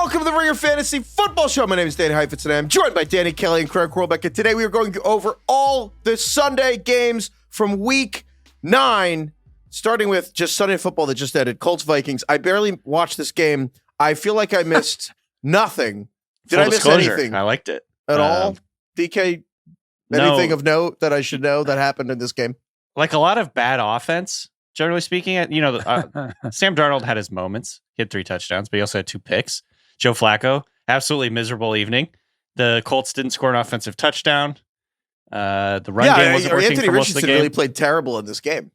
Welcome to the Ringer Fantasy Football Show. My name is Danny Heifetz, and I'm joined by Danny Kelly and Craig Horlbeck. And today we are going over all the Sunday games from Week 9, starting with just Sunday football that just ended. Colts-Vikings. I barely watched this game. I feel like I missed nothing. Did I miss anything? I liked it. At all? DK, anything of note that I should know that happened in this game? Like a lot of bad offense, generally speaking. Sam Darnold had his moments. He had 3 touchdowns, but he also had 2 picks. Joe Flacco, absolutely miserable evening. The Colts didn't score an offensive touchdown. The run game wasn't working Anthony for most of the Richardson game. really played terrible in this game.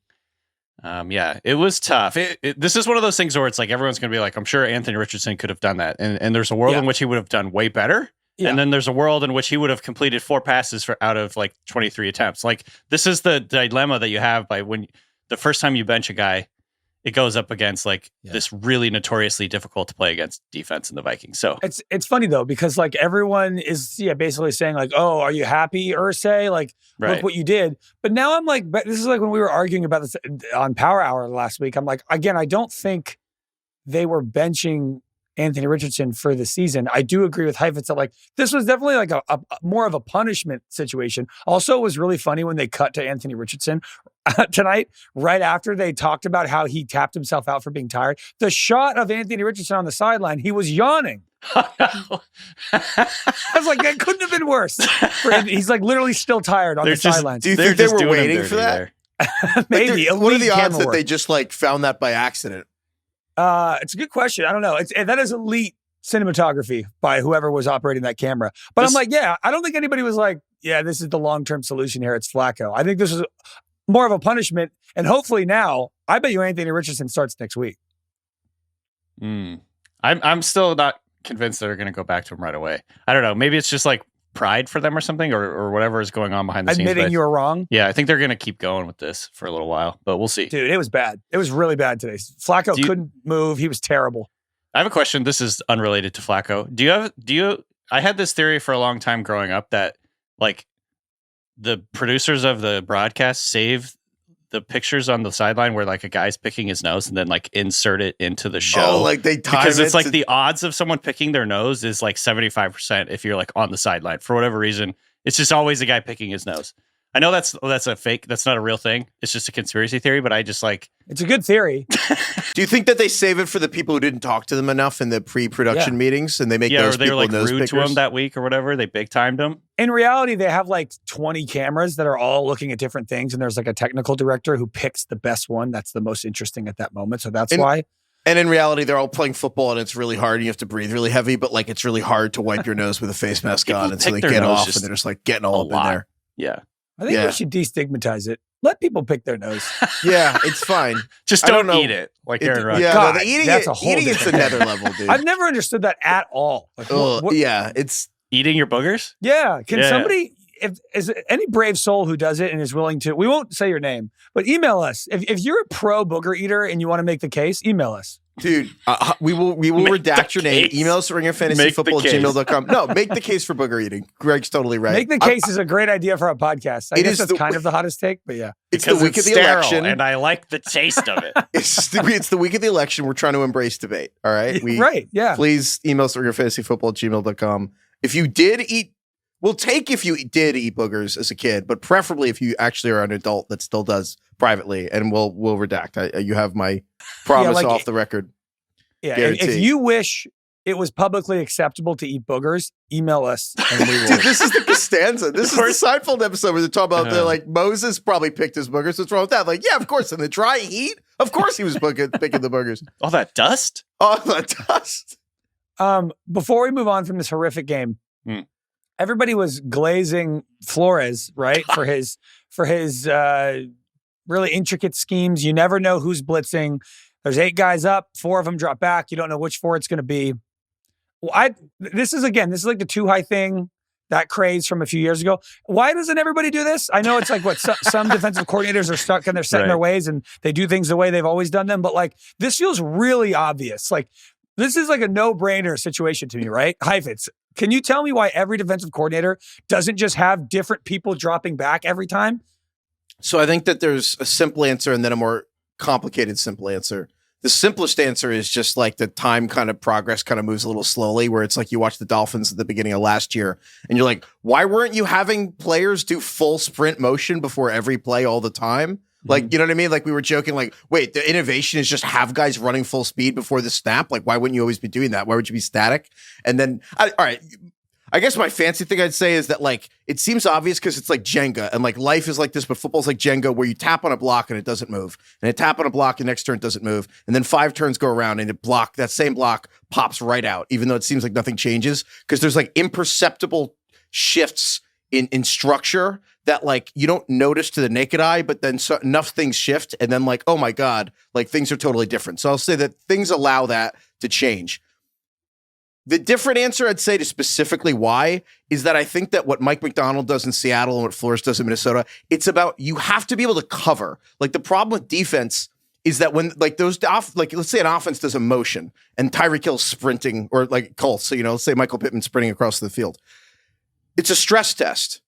It was tough. This is one of those things where it's like everyone's going to be like, I'm sure Anthony Richardson could have done that. And there's a world in which he would have done way better. Yeah. And then there's a world in which he would have completed 4 passes out of like 23 attempts. Like this is the dilemma that you have by when the first time you bench a guy, it goes up against this really notoriously difficult to play against defense in the Vikings. So it's funny though, because like everyone is basically saying like, oh, are you happy, Irsay? Like, look what you did. But now I'm like, but this is like when we were arguing about this on Power Hour last week. I'm like, again, I don't think they were benching Anthony Richardson for the season. I do agree with Heifetz that like this was definitely like a more of a punishment situation. Also, it was really funny when they cut to Anthony Richardson tonight, right after they talked about how he tapped himself out for being tired. The shot of Anthony Richardson on the sideline, he was yawning. I was like, that couldn't have been worse. He's like literally still tired on the sidelines. Do you think they were waiting for that? Maybe. What are the odds that they just like found that by accident? It's a good question. I don't know. That is elite cinematography by whoever was operating that camera. But I'm like, I don't think anybody was like, this is the long-term solution here. It's Flacco. I think this is more of a punishment. And hopefully now, I bet you Anthony Richardson starts next week. I'm still not convinced they're going to go back to him right away. I don't know. Maybe it's just like pride for them or something or whatever is going on behind the scenes. Admitting you were wrong? Yeah, I think they're going to keep going with this for a little while, but we'll see. Dude, it was bad. It was really bad today. Flacco couldn't move. He was terrible. I have a question. This is unrelated to Flacco. I had this theory for a long time growing up that like the producers of the broadcast save the pictures on the sideline where like a guy's picking his nose and then like insert it into the show. Oh, like they time because it's like the odds of someone picking their nose is like 75% if you're like on the sideline for whatever reason. It's just always a guy picking his nose. I know that's a fake. That's not a real thing. It's just a conspiracy theory, but I just like... It's a good theory. Do you think that they save it for the people who didn't talk to them enough in the pre-production meetings and they make those or they people were like nose rude pickers? to him that week or whatever? They big timed him. In reality, they have like 20 cameras that are all looking at different things. And there's like a technical director who picks the best one. That's the most interesting at that moment. So that's why. And in reality, they're all playing football and it's really hard and you have to breathe really heavy, but like it's really hard to wipe your nose with a face mask on. And so they get off and they're just like getting all up in there. Yeah. I think we should destigmatize it. Let people pick their nose. Yeah, it's fine. Just don't eat it like Aaron Rodgers. Yeah, God, eating it's another level, dude. I've never understood that at all. Like, it's eating your boogers. Yeah, can somebody? If is any brave soul who does it and is willing to, we won't say your name, but email us. If you're a pro booger eater and you want to make the case, email us. Dude, we will redact your name. Email us at ringerfantasyfootball@gmail.com. No, make the case for booger eating. Greg's totally right. Make the case is a great idea for a podcast. I guess that's kind of the hottest take, but yeah. It's the week of the election. And I like the taste of it. It's the week of the election. We're trying to embrace debate. All right? Right, yeah. Please email us at ringerfantasyfootball@gmail.com. If you did eat, we'll take if you did eat boogers as a kid, but preferably if you actually are an adult that still does privately, and we'll redact. You have my promise off the record. Yeah, if you wish it was publicly acceptable to eat boogers, email us and we will. Dude, this is the Costanza. This is the Seinfeld episode where they talk about like Moses probably picked his boogers. What's wrong with that? Like, yeah, of course. In the dry heat, of course he was picking the boogers. All that dust? All that dust. Before we move on from this horrific game, everybody was glazing Flores, right? for his really intricate schemes. You never know who's blitzing. There's 8 guys up, 4 of them drop back. You don't know which 4 it's going to be. Well, this is like the too high thing, that craze from a few years ago. Why doesn't everybody do this? I know it's like some defensive coordinators are stuck and they're set in their ways and they do things the way they've always done them. But like this feels really obvious. Like this is like a no-brainer situation to me, right? Heifetz, can you tell me why every defensive coordinator doesn't just have different people dropping back every time? So I think that there's a simple answer and then a more complicated simple answer. The simplest answer is just like the time kind of progress kind of moves a little slowly, where it's like you watch the Dolphins at the beginning of last year and you're like, why weren't you having players do full sprint motion before every play all the time? Like, you know what I mean? Like we were joking, like, wait, the innovation is just have guys running full speed before the snap. Like, why wouldn't you always be doing that? Why would you be static? And then, all right, I guess my fancy thing I'd say is that like, it seems obvious because it's like Jenga and like life is like this, but football's like Jenga where you tap on a block and it doesn't move. And you tap on a block, the next turn doesn't move. And then 5 turns go around and that same block pops right out, even though it seems like nothing changes because there's like imperceptible shifts in structure that like you don't notice to the naked eye, but then enough things shift and then like, oh my God, like things are totally different. So I'll say that things allow that to change. The different answer I'd say to specifically why is that I think that what Mike Macdonald does in Seattle and what Flores does in Minnesota, it's about you have to be able to cover. Like the problem with defense is that when like let's say an offense does a motion and Tyreek Hill's sprinting or like Colts, so let's say Michael Pittman sprinting across the field. It's a stress test.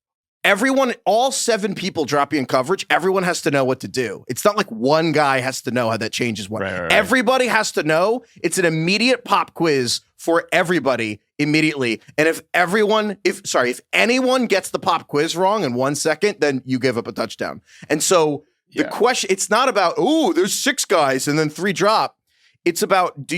All 7 people dropping in coverage, everyone has to know what to do. It's not like one guy has to know how that changes one. Right. Everybody has to know. It's an immediate pop quiz for everybody immediately. And if anyone gets the pop quiz wrong in 1 second, then you give up a touchdown. And so the question, it's not about, there's 6 guys and then 3 drop. It's about,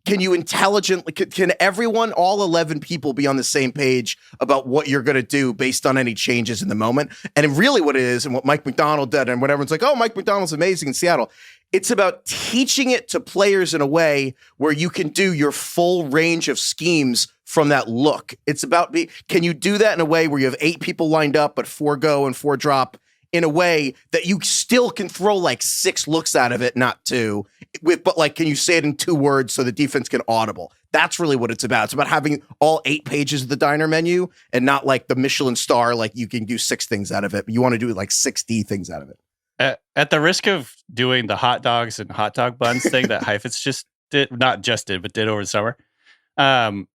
can you intelligently, can everyone, all 11 people be on the same page about what you're going to do based on any changes in the moment? And really what it is and what Mike Macdonald did and what everyone's like, Mike Macdonald's amazing in Seattle. It's about teaching it to players in a way where you can do your full range of schemes from that look. It's about, can you do that in a way where you have 8 people lined up, but 4 go and 4 drop in a way that you still can throw like 6 looks out of it, not 2. But like, can you say it in 2 words so the defense can audible? That's really what it's about. It's about having all 8 pages of the diner menu and not like the Michelin star, like you can do 6 things out of it. But you want to do like 60 things out of it. At the risk of doing the hot dogs and hot dog buns thing that Heifetz did over the summer.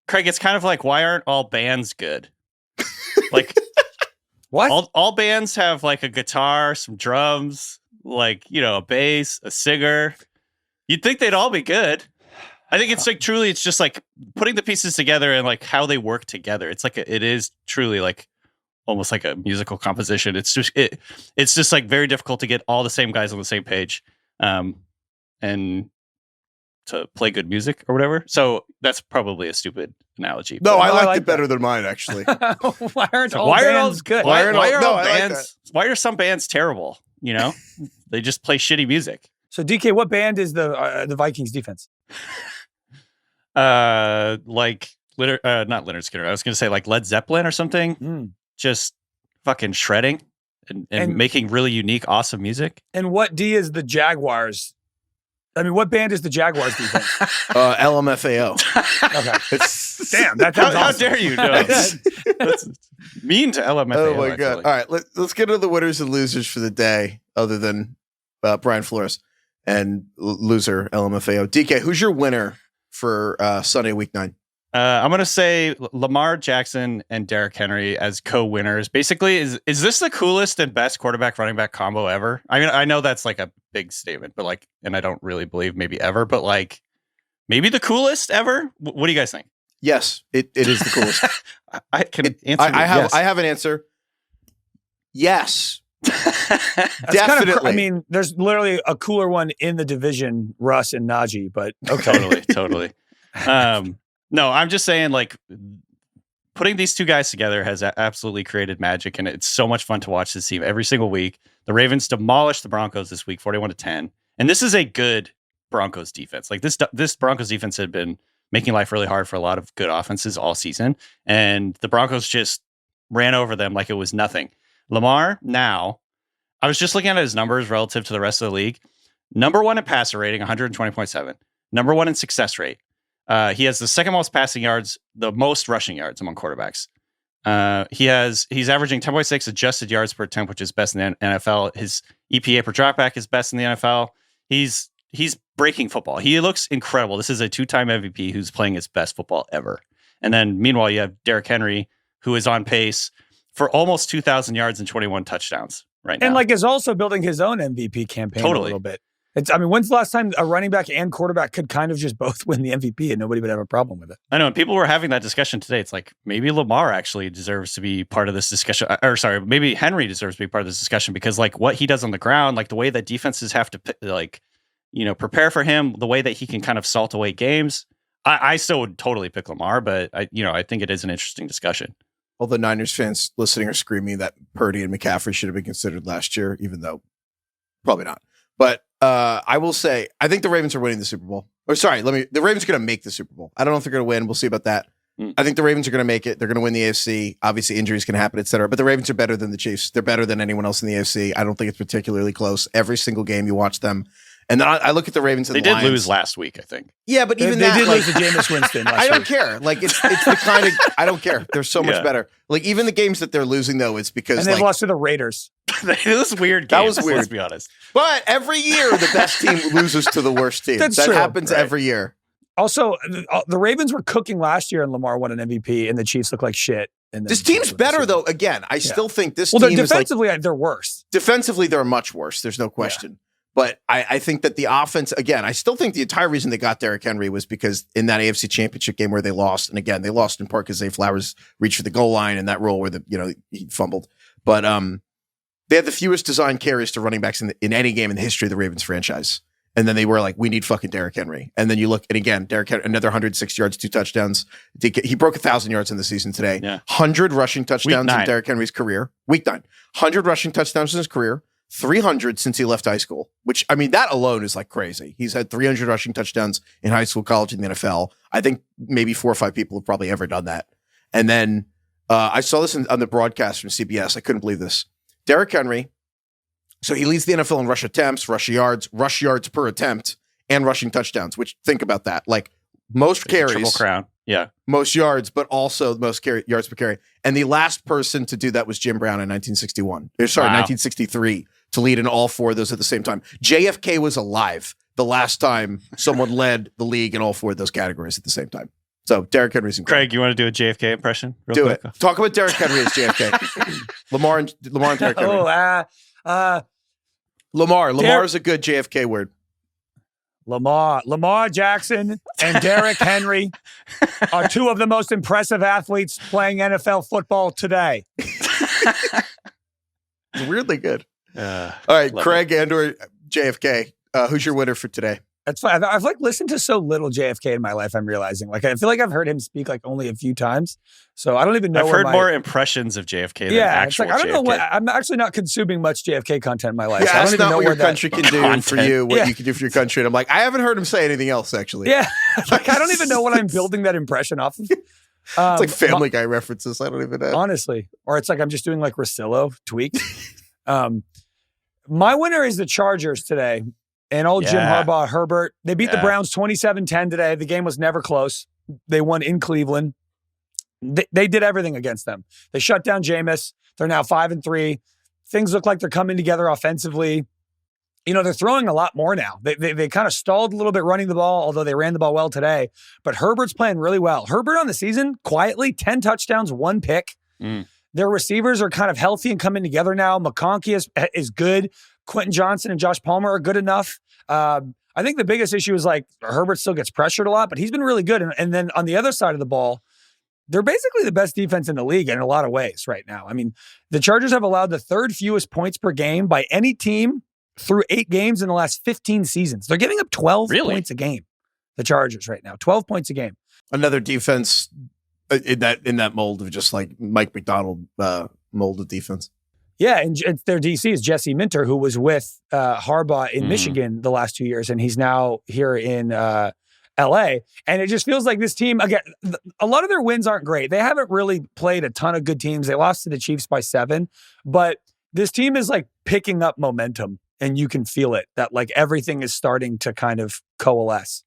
Craig, it's kind of like, why aren't all bands good? Like, what? All bands have like a guitar, some drums, like, a bass, a singer. You'd think they'd all be good. I think it's like truly, it's just like putting the pieces together and like how they work together. It's like it is truly like almost like a musical composition. It's just like very difficult to get all the same guys on the same page, and to play good music or whatever. So that's probably a stupid analogy. No, I liked it better than mine, actually. Why aren't all bands good? Why are some bands terrible? They just play shitty music. So DK, what band is the Vikings defense? Not Leonard Skinner. I was going to say like Led Zeppelin or something. Just fucking shredding and making really unique, awesome music. And what D is the Jaguars? I mean, what band is the Jaguars defense? LMFAO. Okay. Damn, that sounds awesome. How dare you? No, that's mean to LMFAO. Oh my God. All right, let's get into the winners and losers for the day, other than Brian Flores and loser LMFAO. DK, who's your winner for Sunday Week 9? I'm going to say Lamar Jackson and Derrick Henry as co-winners. Basically, is this the coolest and best quarterback running back combo ever? I mean, I know that's like a big statement, but like, and I don't really believe maybe ever, but like maybe the coolest ever. What do you guys think? Yes, it is the coolest. I can answer. I have an answer. Yes. Definitely. There's literally a cooler one in the division, Russ and Najee, but okay. Totally. No, I'm just saying, like, putting these two guys together has absolutely created magic, and it's so much fun to watch this team every single week. The Ravens demolished the Broncos this week, 41-10, and this is a good Broncos defense. Like this Broncos defense had been making life really hard for a lot of good offenses all season, and the Broncos just ran over them like it was nothing. Lamar, now, I was just looking at his numbers relative to the rest of the league. Number 1 in passer rating, 120.7. Number 1 in success rate. He has the second most passing yards, the most rushing yards among quarterbacks. He's averaging 10.6 adjusted yards per attempt, which is best in the NFL. His EPA per dropback is best in the NFL. He's breaking football. He looks incredible. This is a 2-time MVP who's playing his best football ever. And then meanwhile, you have Derrick Henry, who is on pace for almost 2,000 yards and 21 touchdowns right now. And like is also building his own MVP campaign a little bit. When's the last time a running back and quarterback could kind of just both win the MVP and nobody would have a problem with it? I know. And people were having that discussion today. It's like maybe Lamar actually deserves to be part of this discussion. Or sorry, maybe Henry deserves to be part of this discussion because like what he does on the ground, like the way that defenses have to prepare for him, the way that he can kind of salt away games. I still would totally pick Lamar, but I think it is an interesting discussion. All the Niners fans listening are screaming that Purdy and McCaffrey should have been considered last year, even though probably not. But I will say, I think the Ravens are winning the Super Bowl. The Ravens are going to make the Super Bowl. I don't know if they're going to win. We'll see about that. I think the Ravens are going to make it. They're going to win the AFC. Obviously, injuries can happen, et cetera. But the Ravens are better than the Chiefs. They're better than anyone else in the AFC. I don't think it's particularly close. Every single game you watch them. And then I look at the Ravens and they the Lions. Did lose last week, I think. Yeah, but even they that, did lose to Jameis Winston last I don't week. care. Like it's the kind of I don't care. They're so much better. Like even the games that they're losing though, it's because and they've lost to the Raiders. It was weird. That was weird. Let's be honest. But every year the best team loses to the worst team. That's that true. happens every year. Also, the Ravens were cooking last year, and Lamar won an MVP, and the Chiefs look like shit. This team's better though. Again, I still think this team defensively, is like, they're worse. Defensively, they're much worse. There's no question. Yeah. But I think that the offense, again, I still think the entire reason they got Derrick Henry was because in that AFC Championship game where they lost, and again, they lost in part because Zay Flowers reached for the goal line in that role where he fumbled. But they had the fewest design carries to running backs in any game in the history of the Ravens franchise. And then they were like, we need fucking Derrick Henry. And then you look, and again, Derrick Henry, another 106 yards, 2 touchdowns. He broke 1,000 yards in the season today. Yeah. 100 rushing touchdowns in Derrick Henry's career. Week 9. 100 rushing touchdowns in his career. 300 since he left high school, which, I mean, that alone is like crazy. He's had 300 rushing touchdowns in high school, college, and the NFL. I think maybe 4 or 5 people have probably ever done that. And then I saw this on the broadcast from CBS. I couldn't believe this. Derrick Henry, so he leads the NFL in rush attempts, rush yards per attempt, and rushing touchdowns, which think about that. Like most carries. Triple crown. Yeah. Most yards, but also most yards per carry. And the last person to do that was Jim Brown in 1963, to lead in all 4 of those at the same time. JFK was alive the last time someone led the league in all 4 of those categories at the same time. So Derrick Henry's incredible. Craig, you want to do a JFK impression? Do quick? It. Talk about Derrick Henry as JFK. Lamar and Derrick Henry. Lamar is a good JFK word. Lamar Jackson and Derrick Henry are 2 of the most impressive athletes playing NFL football today. It's weirdly good. All right, Craig and/or JFK. Who's your winner for today? That's fine. I've listened to so little JFK in my life. I'm realizing I feel like I've heard him speak only a few times, so I don't even know. I've heard more impressions of JFK than actual I don't JFK. know what. I'm actually not consuming much JFK content in my life. Yeah, so I don't that's even not know what your that country can do for you. What you can do for your country. And I'm like, I haven't heard him say anything else actually. Yeah, I don't even know what I'm building that impression off of. It's like Family Guy references. I don't even know. Honestly, or it's like I'm just doing Rosillo tweaked. My winner is the Chargers today. And Jim Harbaugh, Herbert, they beat the Browns 27-10 today. The game was never close. They won in Cleveland. They did everything against them. They shut down Jameis. They're now 5-3. Things look like they're coming together offensively. They're throwing a lot more now. They kind of stalled a little bit running the ball, although they ran the ball well today. But Herbert's playing really well. Herbert on the season, quietly, 10 touchdowns, 1 pick. Their receivers are kind of healthy and coming together now. McConkey is good. Quentin Johnson and Josh Palmer are good enough. I think the biggest issue is Herbert still gets pressured a lot, but he's been really good. And then on the other side of the ball, they're basically the best defense in the league in a lot of ways right now. I mean, the Chargers have allowed the 3rd fewest points per game by any team through 8 games in the last 15 seasons. They're giving up 12 points a game. The Chargers right now, 12 points a game. Another defense in that mold of just like Mike McDonald mold of defense. Yeah, and their DC is Jesse Minter, who was with Harbaugh in Michigan the last 2 years, and he's now here in L.A. And it just feels like this team, again, a lot of their wins aren't great. They haven't really played a ton of good teams. They lost to the Chiefs by 7, but this team is picking up momentum, and you can feel it, that everything is starting to kind of coalesce.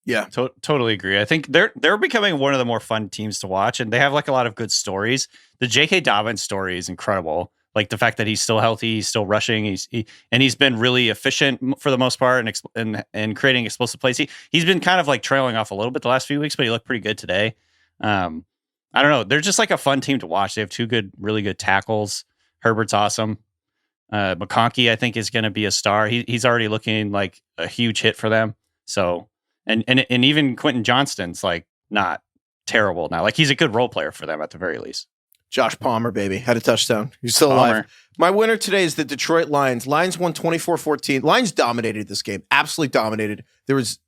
Yeah, totally agree. I think they're becoming one of the more fun teams to watch, and they have a lot of good stories. The J.K. Dobbins story is incredible. The fact that he's still healthy, he's still rushing, he's been really efficient for the most part, and creating explosive plays. He's been kind of trailing off a little bit the last few weeks, but he looked pretty good today. I don't know. They're just a fun team to watch. They have 2 really good tackles. Herbert's awesome. McConkey, I think, is going to be a star. He's already looking like a huge hit for them. So, and even Quentin Johnston's like not terrible now. Like he's a good role player for them at the very least. Josh Palmer, baby, had a touchdown. He's still alive. My winner today is the Detroit Lions. Lions won 24-14. Lions dominated this game. Absolutely dominated. There was,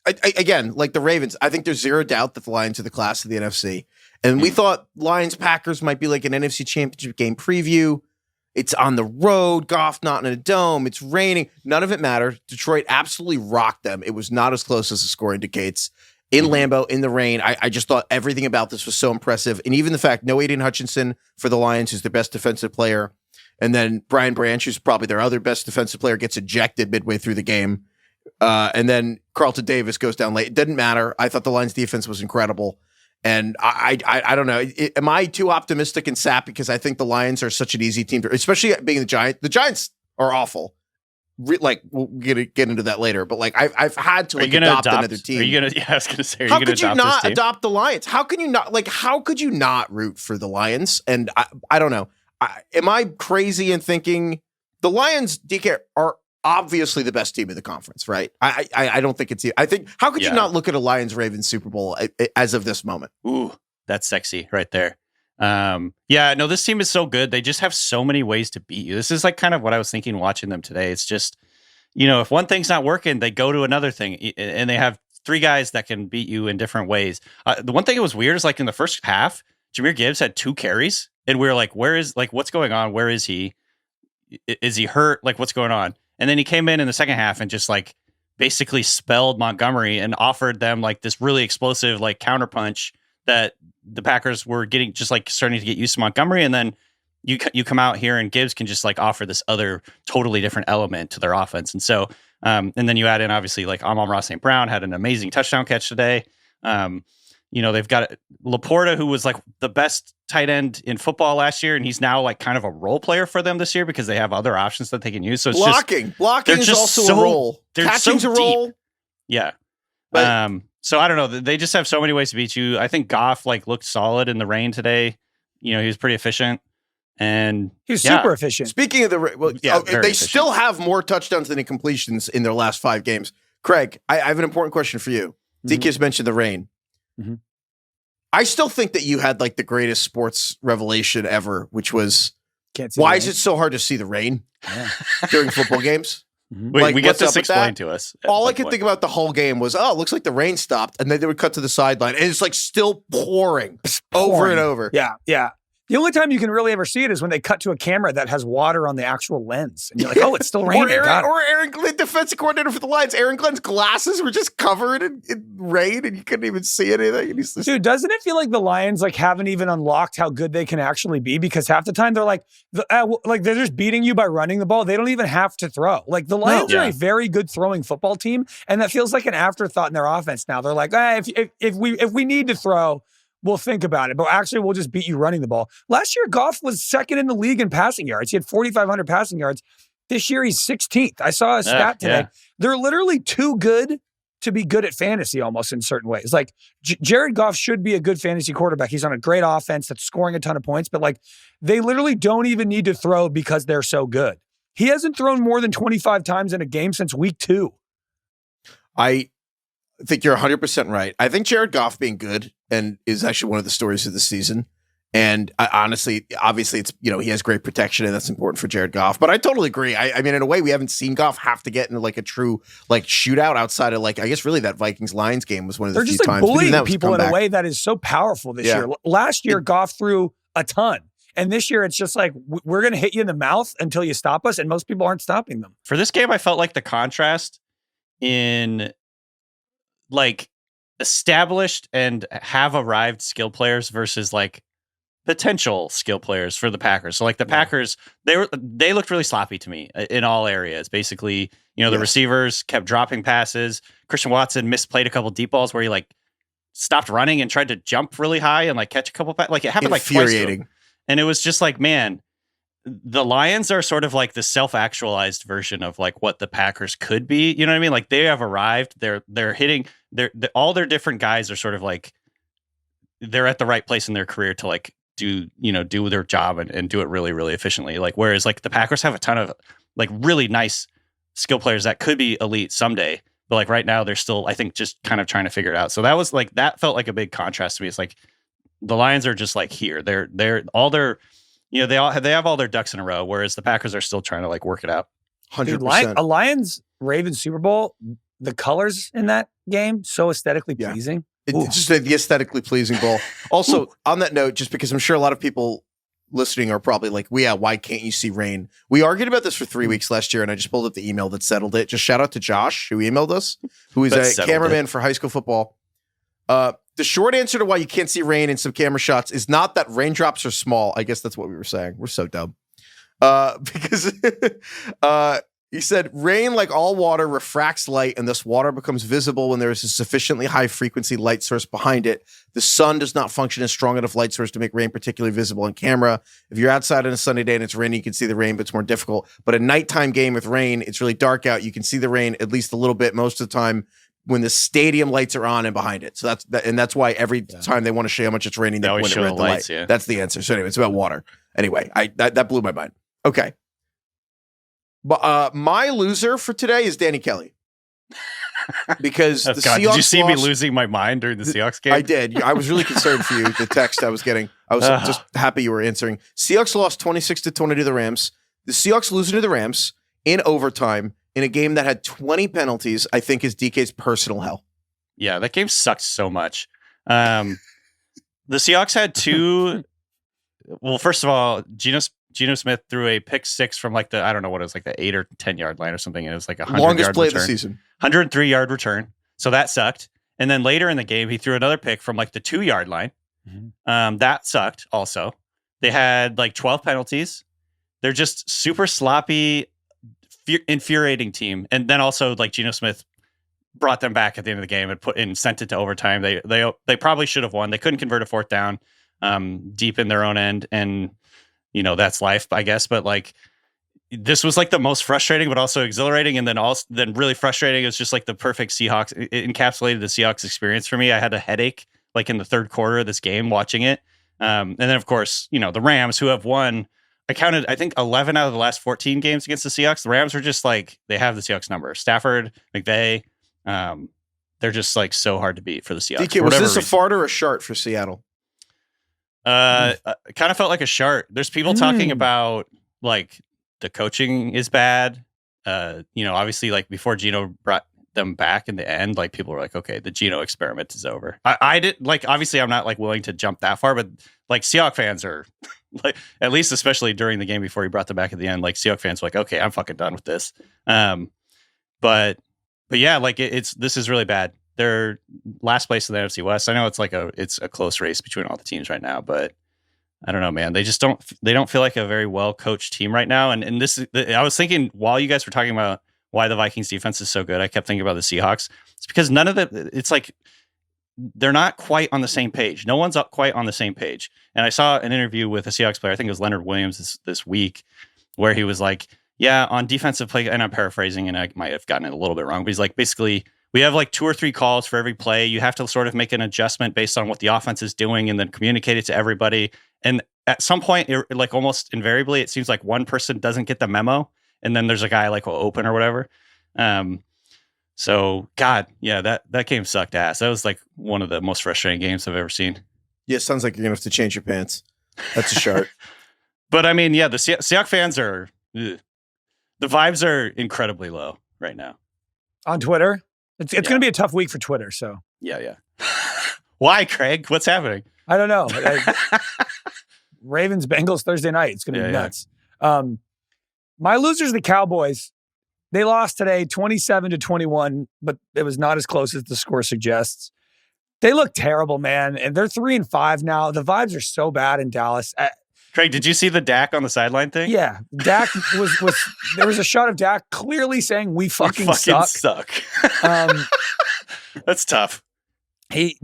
again, like the Ravens, I think there's zero doubt that the Lions are the class of the NFC. And we thought Lions-Packers might be like an NFC Championship game preview. It's on the road. Goff not in a dome. It's raining. None of it mattered. Detroit absolutely rocked them. It was not as close as the score indicates. In Lambeau, in the rain, I just thought everything about this was so impressive. And even the fact, no Aiden Hutchinson for the Lions, who's their best defensive player. And then Brian Branch, who's probably their other best defensive player, gets ejected midway through the game. And then Carlton Davis goes down late. It didn't matter. I thought the Lions defense was incredible. And I don't know. Am I too optimistic and sappy because I think the Lions are such an easy team, especially being the Giants. The Giants are awful. Like we'll get into that later, but like I've had to like adopt another team. Are you gonna? Yeah, I was gonna say. How could you not adopt the Lions? How can you not like? How could you not root for the Lions? And I don't know. Am I crazy in thinking the Lions, DK, are obviously the best team in the conference, right? I don't think it's. I think how could you not look at a Lions Ravens Super Bowl as of this moment? Ooh, that's sexy right there. Yeah, no, this team is so good. They just have so many ways to beat you. This is like kind of what I was thinking watching them today. It's just, if one thing's not working, they go to another thing, and they have three guys that can beat you in different ways. The one thing that was weird is like in the first half, Jahmyr Gibbs had 2 carries, and we were like, what's going on? Where is he? Is he hurt? Like, what's going on? And then he came in the second half and just like basically spelled Montgomery and offered them like this really explosive like counterpunch that the Packers were getting, just like starting to get used to Montgomery. And then you come out here and Gibbs can just like offer this other totally different element to their offense. And so, and then you add in obviously like Amon-Ra St. Brown had an amazing touchdown catch today. They've got Laporta, who was like the best tight end in football last year. And he's now like kind of a role player for them this year because they have other options that they can use. So it's blocking is also a role. Catching's a role. Yeah. So I don't know. They just have so many ways to beat you. I think Goff like looked solid in the rain today. He was pretty efficient, and he was super efficient. Speaking of they still have more touchdowns than incompletions in their last 5 games. Craig, I have an important question for you. DK's mentioned the rain. Mm-hmm. I still think that you had like the greatest sports revelation ever, which was why is it so hard to see the rain during football games? We get this explained to us. All I could think about the whole game was, it looks like the rain stopped. And then they would cut to the sideline. And it's like still pouring over and over. Yeah, yeah. The only time you can really ever see it is when they cut to a camera that has water on the actual lens. And you're like, it's still raining. Or Aaron Glenn, defensive coordinator for the Lions. Aaron Glenn's glasses were just covered in rain and you couldn't even see anything. Dude, doesn't it feel like the Lions like haven't even unlocked how good they can actually be? Because half the time they're like they're just beating you by running the ball. They don't even have to throw. Like the Lions are a very good throwing football team. And that feels like an afterthought in their offense now. They're like, if we need to throw, we'll think about it, but actually we'll just beat you running the ball. Last year, Goff was second in the league in passing yards. He had 4,500 passing yards. This year, he's 16th. I saw a stat today. Yeah. They're literally too good to be good at fantasy almost in certain ways. Like Jared Goff should be a good fantasy quarterback. He's on a great offense that's scoring a ton of points, but like they literally don't even need to throw because they're so good. He hasn't thrown more than 25 times in a game since week 2. I think you're 100% right. I think Jared Goff being good and is actually one of the stories of the season. And honestly, obviously, it's he has great protection, and that's important for Jared Goff. But I totally agree. I mean, in a way, we haven't seen Goff have to get into like a true like shootout outside of like I guess really that Vikings-Lions game was one of the few times. They're just like bullying people in a way that is so powerful this year. Last year, Goff threw a ton. And this year, it's just like, we're going to hit you in the mouth until you stop us. And most people aren't stopping them. For this game, I felt like the contrast in like established and have arrived skill players versus like potential skill players for the Packers. So like the Packers, they looked really sloppy to me in all areas. Basically, the receivers kept dropping passes. Christian Watson misplayed a couple deep balls where he like stopped running and tried to jump really high and like catch a couple like it happened like twice to him. And it was just like, man, the Lions are sort of like the self-actualized version of like what the Packers could be. You know what I mean? Like they have arrived. They're hitting. All their different guys are sort of like they're at the right place in their career to like do their job and do it really, really efficiently. Like, whereas like the Packers have a ton of like really nice skill players that could be elite someday. But like right now they're still, I think, just kind of trying to figure it out. So that felt like a big contrast to me. It's like the Lions are just like here. They're all their, they have all their ducks in a row, whereas the Packers are still trying to like work it out. 100%. A Lions-Ravens Super Bowl, the colors in that game, so aesthetically pleasing. It's just the aesthetically pleasing bowl. Also, on that note, just because I'm sure a lot of people listening are probably like, why can't you see rain? We argued about this for 3 weeks last year, and I just pulled up the email that settled it. Just shout out to Josh, who emailed us, who is a cameraman for high school football. The short answer to why you can't see rain in some camera shots is not that raindrops are small. I guess that's what we were saying. We're so dumb. Because he said, rain, like all water, refracts light, and thus water becomes visible when there is a sufficiently high-frequency light source behind it. The sun does not function as strong enough light source to make rain particularly visible on camera. If you're outside on a sunny day and it's raining, you can see the rain, but it's more difficult. But a nighttime game with rain, it's really dark out. You can see the rain at least a little bit most of the time when the stadium lights are on and behind it. So that's why every time they want to show how much it's raining, they point it at the light. Yeah. That's the answer. So anyway, it's about water. Anyway, that blew my mind. Okay. But my loser for today is Danny Kelly. Because the Seahawks did you see me losing my mind during the Seahawks game? I did. I was really concerned for you, the text I was getting. I was just happy you were answering. Seahawks lost 26-20 to the Rams. The Seahawks losing to the Rams in overtime in a game that had 20 penalties, I think is DK's personal hell. Yeah, that game sucked so much. The Seahawks had two... Well, first of all, Geno Smith threw a pick six from like I don't know what it was, like the 8 or 10 yard line or something. And it was like a 100 longest yard play return. of the season. 103 yard return. So that sucked. And then later in the game, he threw another pick from like the 2 yard line. Mm-hmm. That sucked also. They had like 12 penalties. They're just super sloppy, infuriating team. And then also like Geno Smith brought them back at the end of the game and sent it to overtime. They probably should have won. They couldn't convert a fourth down deep in their own end. And that's life, I guess. But like, this was like the most frustrating, but also exhilarating. And then really frustrating. It was just like the perfect Seahawks. It encapsulated the Seahawks experience for me. I had a headache like in the third quarter of this game watching it. And then of course, the Rams, who have won, I counted, I think 11 out of the last 14 games against the Seahawks. The Rams were just like, they have the Seahawks number. Stafford, McVay, they're just like so hard to beat for the Seahawks. DK, was this a fart or a Shart for Seattle? Kind of felt like a Shart. There's people talking about like the coaching is bad. Obviously like before Geno brought them back in the end, like people were like, okay, the Geno experiment is over. I did like, obviously I'm not like willing to jump that far, but like Seahawks fans are like, at least especially during the game before he brought them back at the end, like Seahawks fans were like, okay, I'm fucking done with this. But yeah, like this is really bad. They're last place in the NFC West. I know it's like it's a close race between all the teams right now, but I don't know, man. They just don't feel like a very well coached team right now. And this is, I was thinking while you guys were talking about why the Vikings defense is so good, I kept thinking about the Seahawks. It's because it's like they're not quite on the same page. No one's quite on the same page. And I saw an interview with a Seahawks player, I think it was Leonard Williams this week, where he was like, yeah, on defensive play, and I'm paraphrasing and I might have gotten it a little bit wrong, but he's like, basically, we have like 2 or 3 calls for every play. You have to sort of make an adjustment based on what the offense is doing and then communicate it to everybody. And at some point, like almost invariably, it seems like one person doesn't get the memo. And then there's a guy like will open or whatever. So God, yeah, that game sucked ass. That was like one of the most frustrating games I've ever seen. Yeah, sounds like you're going to have to change your pants. That's a Shart. But I mean, yeah, the Seahawks fans are, the vibes are incredibly low right now. On Twitter? It's going to be a tough week for Twitter, so. Yeah. Why, Craig? What's happening? I don't know. Ravens, Bengals Thursday night. It's going to be nuts. My losers, the Cowboys. They lost today 27-21, but it was not as close as the score suggests. They look terrible, man. And they're 3-5 now. The vibes are so bad in Dallas. Craig, did you see the Dak on the sideline thing? Yeah. Dak was there was a shot of Dak clearly saying, we fucking suck. That's tough.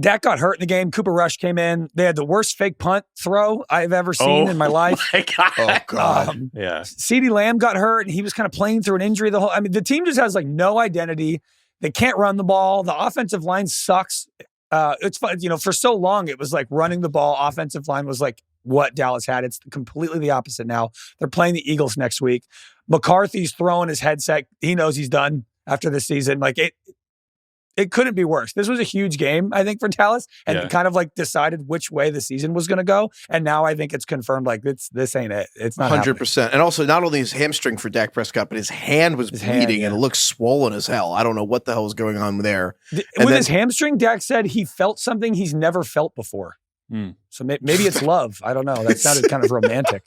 Dak got hurt in the game. Cooper Rush came in. They had the worst fake punt throw I've ever seen in my life. My God. Oh, God. Yeah. CeeDee Lamb got hurt, and he was kind of playing through an injury. The team just has like no identity. They can't run the ball. The offensive line sucks. It's fun. For so long, it was like running the ball. Offensive line was like what Dallas had. It's completely the opposite now. They're playing the Eagles next week. McCarthy's throwing his headset. He knows he's done after this season. Like it couldn't be worse. This was a huge game, I think, for Dallas, and it kind of like decided which way the season was going to go. And now I think it's confirmed. Like this ain't it. It's not 100%. And also, not only his hamstring for Dak Prescott, but his hand was bleeding and it looks swollen as hell. I don't know what the hell was going on there. With his hamstring, Dak said he felt something he's never felt before. So maybe it's love. I don't know. That sounded kind of romantic.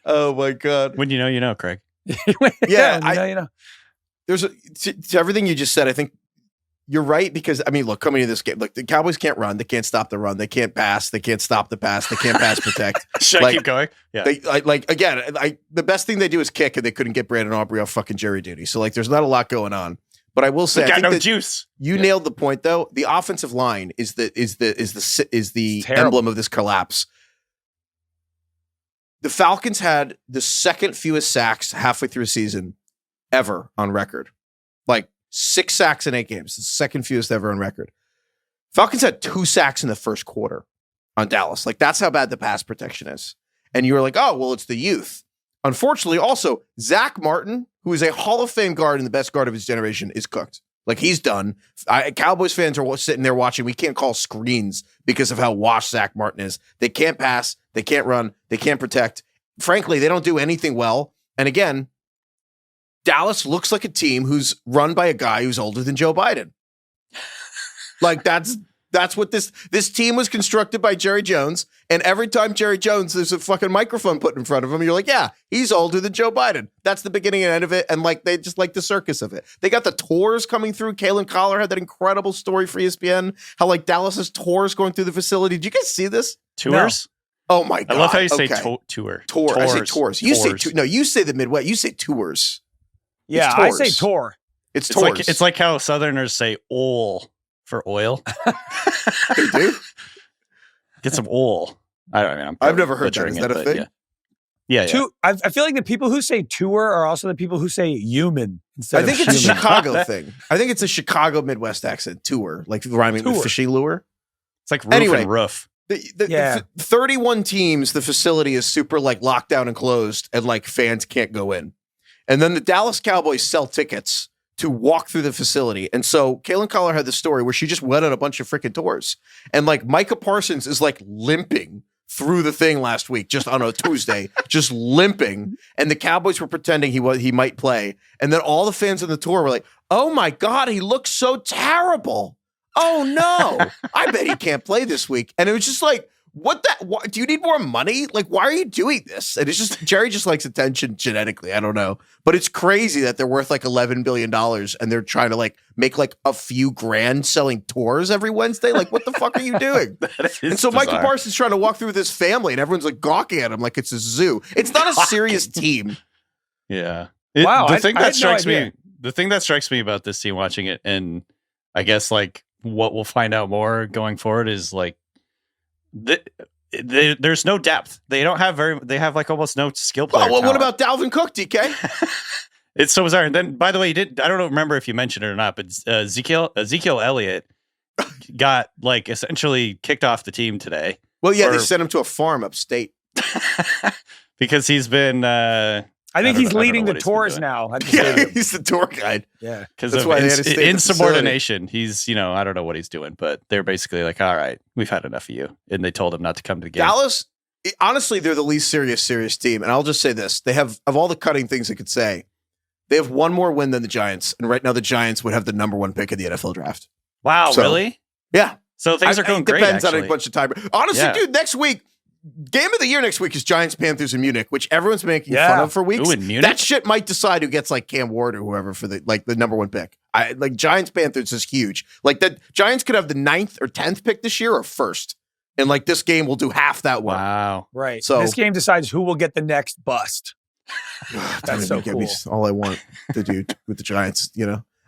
Oh my God! When you know, Craig. You know. There's to everything you just said. I think you're right because I mean, look, coming into this game, look, the Cowboys can't run. They can't stop the run. They can't pass. They can't stop the pass. They can't pass protect. Should I keep going? Yeah. The best thing they do is kick, and they couldn't get Brandon Aubrey off fucking jury duty. So like, there's not a lot going on. But I will say, I think no juice. You nailed the point though. The offensive line is the emblem of this collapse. The Falcons had the second fewest sacks halfway through a season ever on record. Like 6 sacks in 8 games. The second fewest ever on record. Falcons had 2 sacks in the first quarter on Dallas. Like that's how bad the pass protection is. And you were like, oh, well, it's the youth. Unfortunately, also, Zach Martin, who is a Hall of Fame guard and the best guard of his generation, is cooked. Like he's done. Cowboys fans are sitting there watching. We can't call screens because of how washed Zach Martin is. They can't pass. They can't run. They can't protect. Frankly, they don't do anything well. And again, Dallas looks like a team who's run by a guy who's older than Joe Biden. Like that's what this team was constructed by Jerry Jones. And every time Jerry Jones, there's a fucking microphone put in front of him. You're like, yeah, he's older than Joe Biden. That's the beginning and end of it. And like, they just like the circus of it. They got the tours coming through. Kalen Collar had that incredible story for ESPN. How like Dallas's tours going through the facility. Did you guys see this? Tours? No. Oh my God. I love how you say tour. Tour. I say tours. You say you say the Midwest. You say tours. Yeah, I say tour. It's tours. It's like how Southerners say oil for oil. They do? Get some oil. I've never heard that. Is that a thing? Yeah. I feel like the people who say tour are also the people who say human instead I think it's a Chicago thing. I think it's a Chicago Midwest accent, tour, like rhyming with fishy lure. It's like roof and roof. The 31 teams, the facility is super like locked down and closed, and like fans can't go in. And then the Dallas Cowboys sell tickets to walk through the facility. And so Kalen Collar had the story where she just went on a bunch of freaking tours. And like Micah Parsons is like limping through the thing last week, just on a Tuesday, just limping. And the Cowboys were pretending he might play. And then all the fans on the tour were like, oh my God, he looks so terrible. Oh no, I bet he can't play this week. And it was just like, what do you need more money? Like, why are you doing this? And it's just, Jerry just likes attention genetically. I don't know. But it's crazy that they're worth like $11 billion and they're trying to like make like a few grand selling tours every Wednesday. Like, what the fuck are you doing? And so Michael Parsons trying to walk through with his family and everyone's like gawking at him like it's a zoo. It's not a serious team. Yeah. Wow. The thing that strikes me about this team watching it, and I guess like what we'll find out more going forward is like, there's no depth. They have like almost no skill player. Well, what about Dalvin Cook, DK? It's so bizarre. And then, by the way, I don't remember if you mentioned it or not, but Ezekiel Elliott got like essentially kicked off the team today. Well, yeah, they sent him to a farm upstate because he's been. I think he's leading the tours now. Yeah, he's the tour guide. Yeah, because of insubordination. He's, I don't know what he's doing, but they're basically like, all right, we've had enough of you. And they told him not to come to the game. Dallas, honestly, they're the least serious team. And I'll just say this. They have, of all the cutting things I could say, they have one more win than the Giants. And right now the Giants would have the number 1 pick in the NFL draft. Wow, really? Yeah. So things are going great, depends actually. on a bunch of time. Honestly, dude, next week, game of the year next week is Giants Panthers in Munich, which everyone's making fun of for weeks. Ooh, in Munich? That shit might decide who gets like Cam Ward or whoever for the number 1 pick. Like Giants Panthers is huge. Like the Giants could have the 9th or 10th pick this year or 1st. And like this game will do half that one. Wow. Right. So this game decides who will get the next bust. That's so cool. All I want to do with the Giants,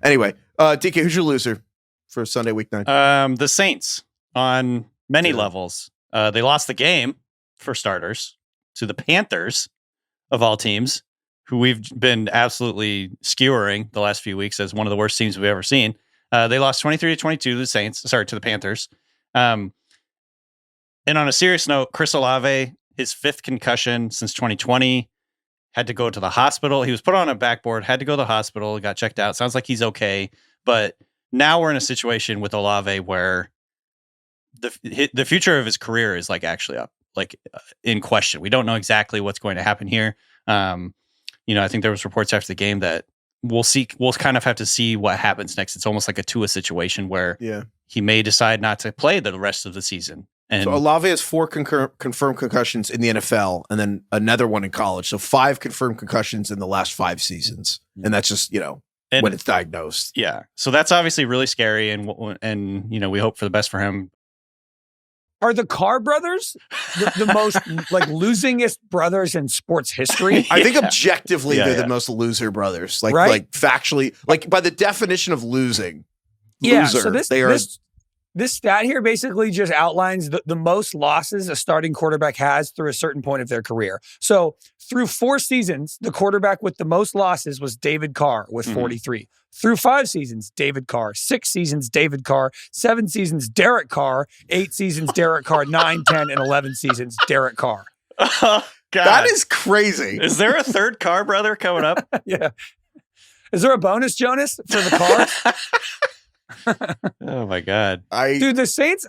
Anyway, DK, who's your loser for Sunday week 9? The Saints on many levels. They lost the game, for starters, to the Panthers, of all teams, who we've been absolutely skewering the last few weeks as one of the worst teams we've ever seen. They lost 23-22 to the Panthers. And on a serious note, Chris Olave, his 5th concussion since 2020, had to go to the hospital. He was put on a backboard, had to go to the hospital, got checked out. Sounds like he's okay. But now we're in a situation with Olave where the future of his career is like actually up, like in question. We don't know exactly what's going to happen here. I think there was reports after the game that we'll kind of have to see what happens next. It's almost like a Tua situation where he may decide not to play the rest of the season. And so Olave has 4 confirmed concussions in the NFL and then another one in college. So 5 confirmed concussions in the last 5 seasons. And that's just, when it's diagnosed. Yeah. So that's obviously really scary. And we hope for the best for him. Are the Carr brothers the most like losingest brothers in sports history? I think objectively they're the most loser brothers. Like, right? like factually, like by the definition of losing. So this stat here basically just outlines the most losses a starting quarterback has through a certain point of their career. So through 4 seasons, the quarterback with the most losses was David Carr with 43. Through 5 seasons, David Carr. 6 seasons, David Carr. 7 seasons, Derek Carr. 8 seasons, Derek Carr. 9, 10, and 11 seasons, Derek Carr. Oh, God. That is crazy. Is there a 3rd Carr brother coming up? Yeah. Is there a bonus, Jonas, for the Carrs? Oh my God. Dude, the Saints,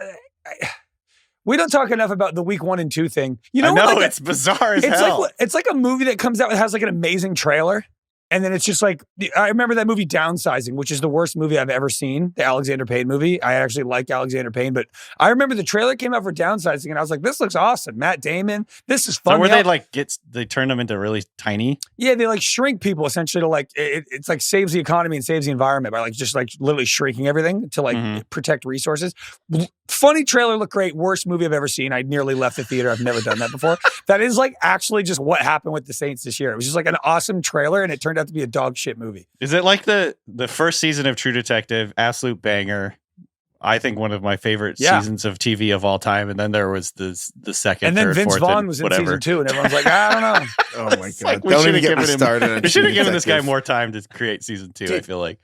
we don't talk enough about the week 1 and 2 thing. You know, it's bizarre as hell. It's like a movie that comes out that has like an amazing trailer. And then it's just like, I remember that movie Downsizing, which is the worst movie I've ever seen, the Alexander Payne movie. I actually like Alexander Payne, but I remember the trailer came out for Downsizing and I was like, this looks awesome. Matt Damon, this is fun. So where they turn them into really tiny? Yeah, they like shrink people essentially to like, it's like saves the economy and saves the environment by like just like literally shrinking everything to like protect resources. Funny trailer, looked great. Worst movie I've ever seen. I nearly left the theater. I've never done that before. That is like actually just what happened with the Saints this year. It was just like an awesome trailer and it turned out to be a dog shit movie. Is it like the first season of True Detective? Absolute banger. I think one of my favorite seasons of TV of all time. And then there was the second, and then third, Vince fourth, Vaughn was in season 2 and everyone's like, I don't know. Oh my God. Like, don't even get me started. We should have given this guy more time to create season 2. Dude, I feel like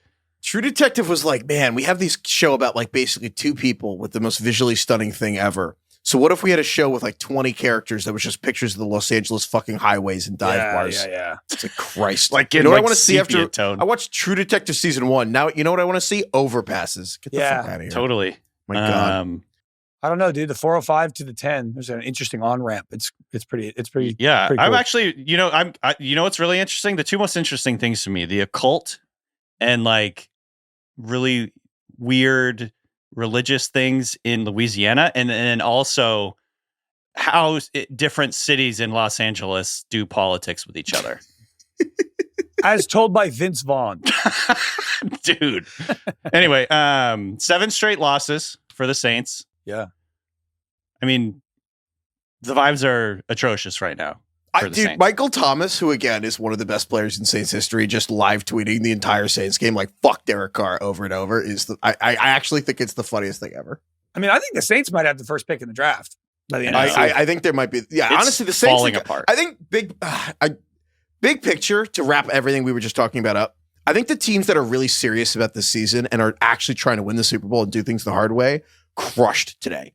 True Detective was like, man, we have these show about like basically 2 people with the most visually stunning thing ever. So what if we had a show with like 20 characters that was just pictures of the Los Angeles fucking highways and dive bars? Yeah. It's like Christ. Like, you know what I want to see after I watched True Detective season 1. Now you know what I want to see? Overpasses. Get the fuck out of here. Totally. My God. I don't know, dude. The 405 to the 10. There's an interesting on ramp. It's pretty. Yeah, pretty I'm cool. Actually. What's really interesting? The 2 most interesting things to me: the occult and like really weird religious things in Louisiana, and then also how different cities in Los Angeles do politics with each other. As told by Vince Vaughn. Dude. Anyway, 7 straight losses for the Saints. Yeah. I mean, the vibes are atrocious right now. Dude, Michael Thomas, who again is one of the best players in Saints history, just live tweeting the entire Saints game like "fuck Derek Carr" over and over. I actually think it's the funniest thing ever. I mean, I think the Saints might have the first pick in the draft by the end. I think there might be. Yeah, it's honestly, the Saints falling apart. I think big picture to wrap everything we were just talking about up. I think the teams that are really serious about this season and are actually trying to win the Super Bowl and do things the hard way crushed today.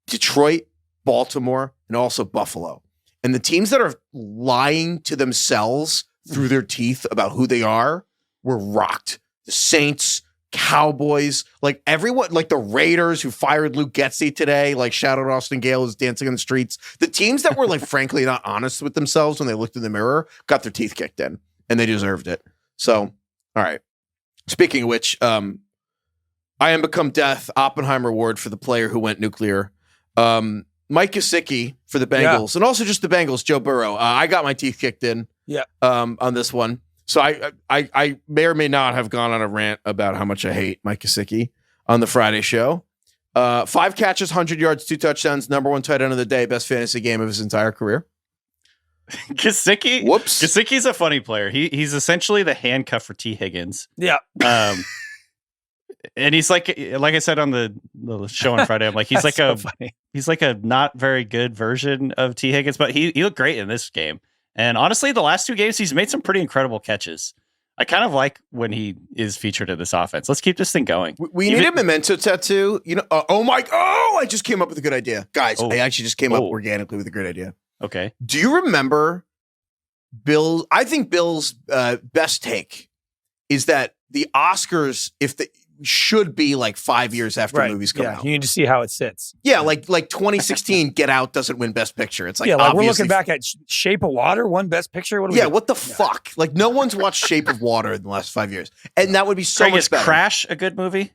Detroit, Baltimore, and also Buffalo. And the teams that are lying to themselves through their teeth about who they are were rocked. The Saints, Cowboys, like everyone, like the Raiders who fired Luke Getsy today, like shout out Austin Gale who's dancing on the streets. The teams that were like frankly not honest with themselves when they looked in the mirror got their teeth kicked in and they deserved it. So, all right. Speaking of which, I Am Become Death, Oppenheimer Award for the player who went nuclear. Mike GeSicko for the Bengals, and also just the Bengals, Joe Burrow. I got my teeth kicked in on this one. So I may or may not have gone on a rant about how much I hate Mike GeSicko on the Friday show. 5 catches, 100 yards, 2 touchdowns, number 1 tight end of the day, best fantasy game of his entire career. GeSicko? Whoops. GeSicko's a funny player. He's essentially the handcuff for T. Higgins. Yeah. And he's like I said on the show on Friday, I'm like, he's like he's like a not very good version of T. Higgins, but he looked great in this game. And honestly, the last 2 games, he's made some pretty incredible catches. I kind of like when he is featured in this offense. Let's keep this thing going. We need a memento tattoo. I just came up with a good idea. Guys, I actually just came up organically with a great idea. Okay. Do you remember I think Bill's best take is that the Oscars, should be like 5 years after movies come out. You need to see how it sits. Yeah, like 2016 Get Out doesn't win Best Picture. It's like, we're looking back at Shape of Water, won Best Picture. What the fuck? Like, no one's watched Shape of Water in the last 5 years. And that would be so much better. Is Crash a good movie?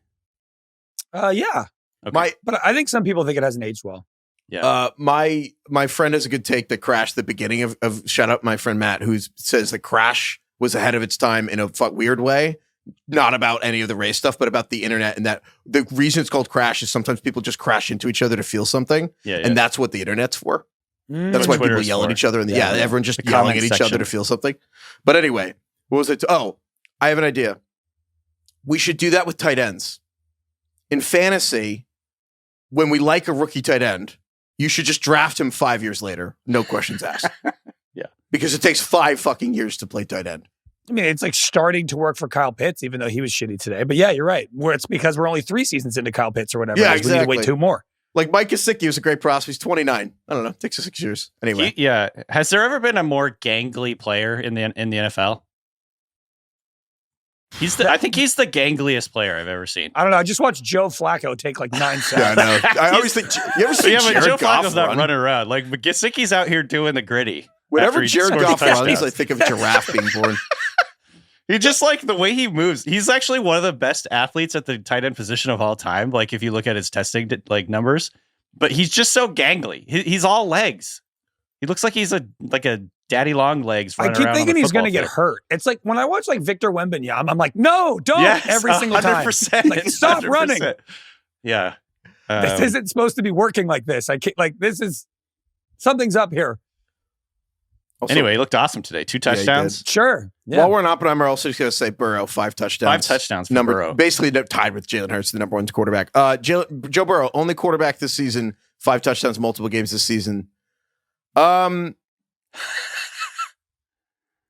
Yeah. Okay. But I think some people think it hasn't aged well. Yeah. My friend has a good take that Crash, the beginning of shout out my friend Matt, who says that Crash was ahead of its time in a weird way. Not about any of the race stuff, but about the internet, and that the reason it's called Crash is sometimes people just crash into each other to feel something. And that's what the internet's for. That's why people yell at each other. And everyone just yelling at each other to feel something. But anyway, what was it? I have an idea. We should do that with tight ends. In fantasy, when we like a rookie tight end, you should just draft him 5 years later. No questions asked. Because it takes 5 fucking years to play tight end. I mean, it's like starting to work for Kyle Pitts, even though he was shitty today. But yeah, you're right. It's because we're only 3 seasons into Kyle Pitts or whatever. Yeah, exactly. We need to wait 2 more. Like Mike GeSicko was a great prospect. He's 29. I don't know. It takes 6 years. Anyway. Has there ever been a more gangly player in the NFL? I think he's the gangliest player I've ever seen. I don't know. I just watched Joe Flacco take like 9 sacks. Yeah, I know. I always think, you ever see Jared Joe Goff Flacco's not running around. Like, GeSicko's out here doing the gritty. Whenever Jared Goff runs, I think of a giraffe being born. He just like the way he moves. He's actually one of the best athletes at the tight end position of all time. Like if you look at his testing numbers, but he's just so gangly. He's all legs. He looks like he's a daddy long legs. I keep thinking he's going to get hurt. It's like when I watch like Victor Wembanyama, I'm like, no, don't every single 100%, time. Like stop 100%. Running. Yeah. This isn't supposed to be working like this. Something's up here. Also, anyway, he looked awesome today. 2 touchdowns. Sure. Yeah. While we're in Oppenheimer, I'm also just going to say Burrow, 5 touchdowns. 5 touchdowns for Burrow. Basically tied with Jalen Hurts, the number 1 quarterback. Joe Burrow, only quarterback this season, 5 touchdowns, multiple games this season. I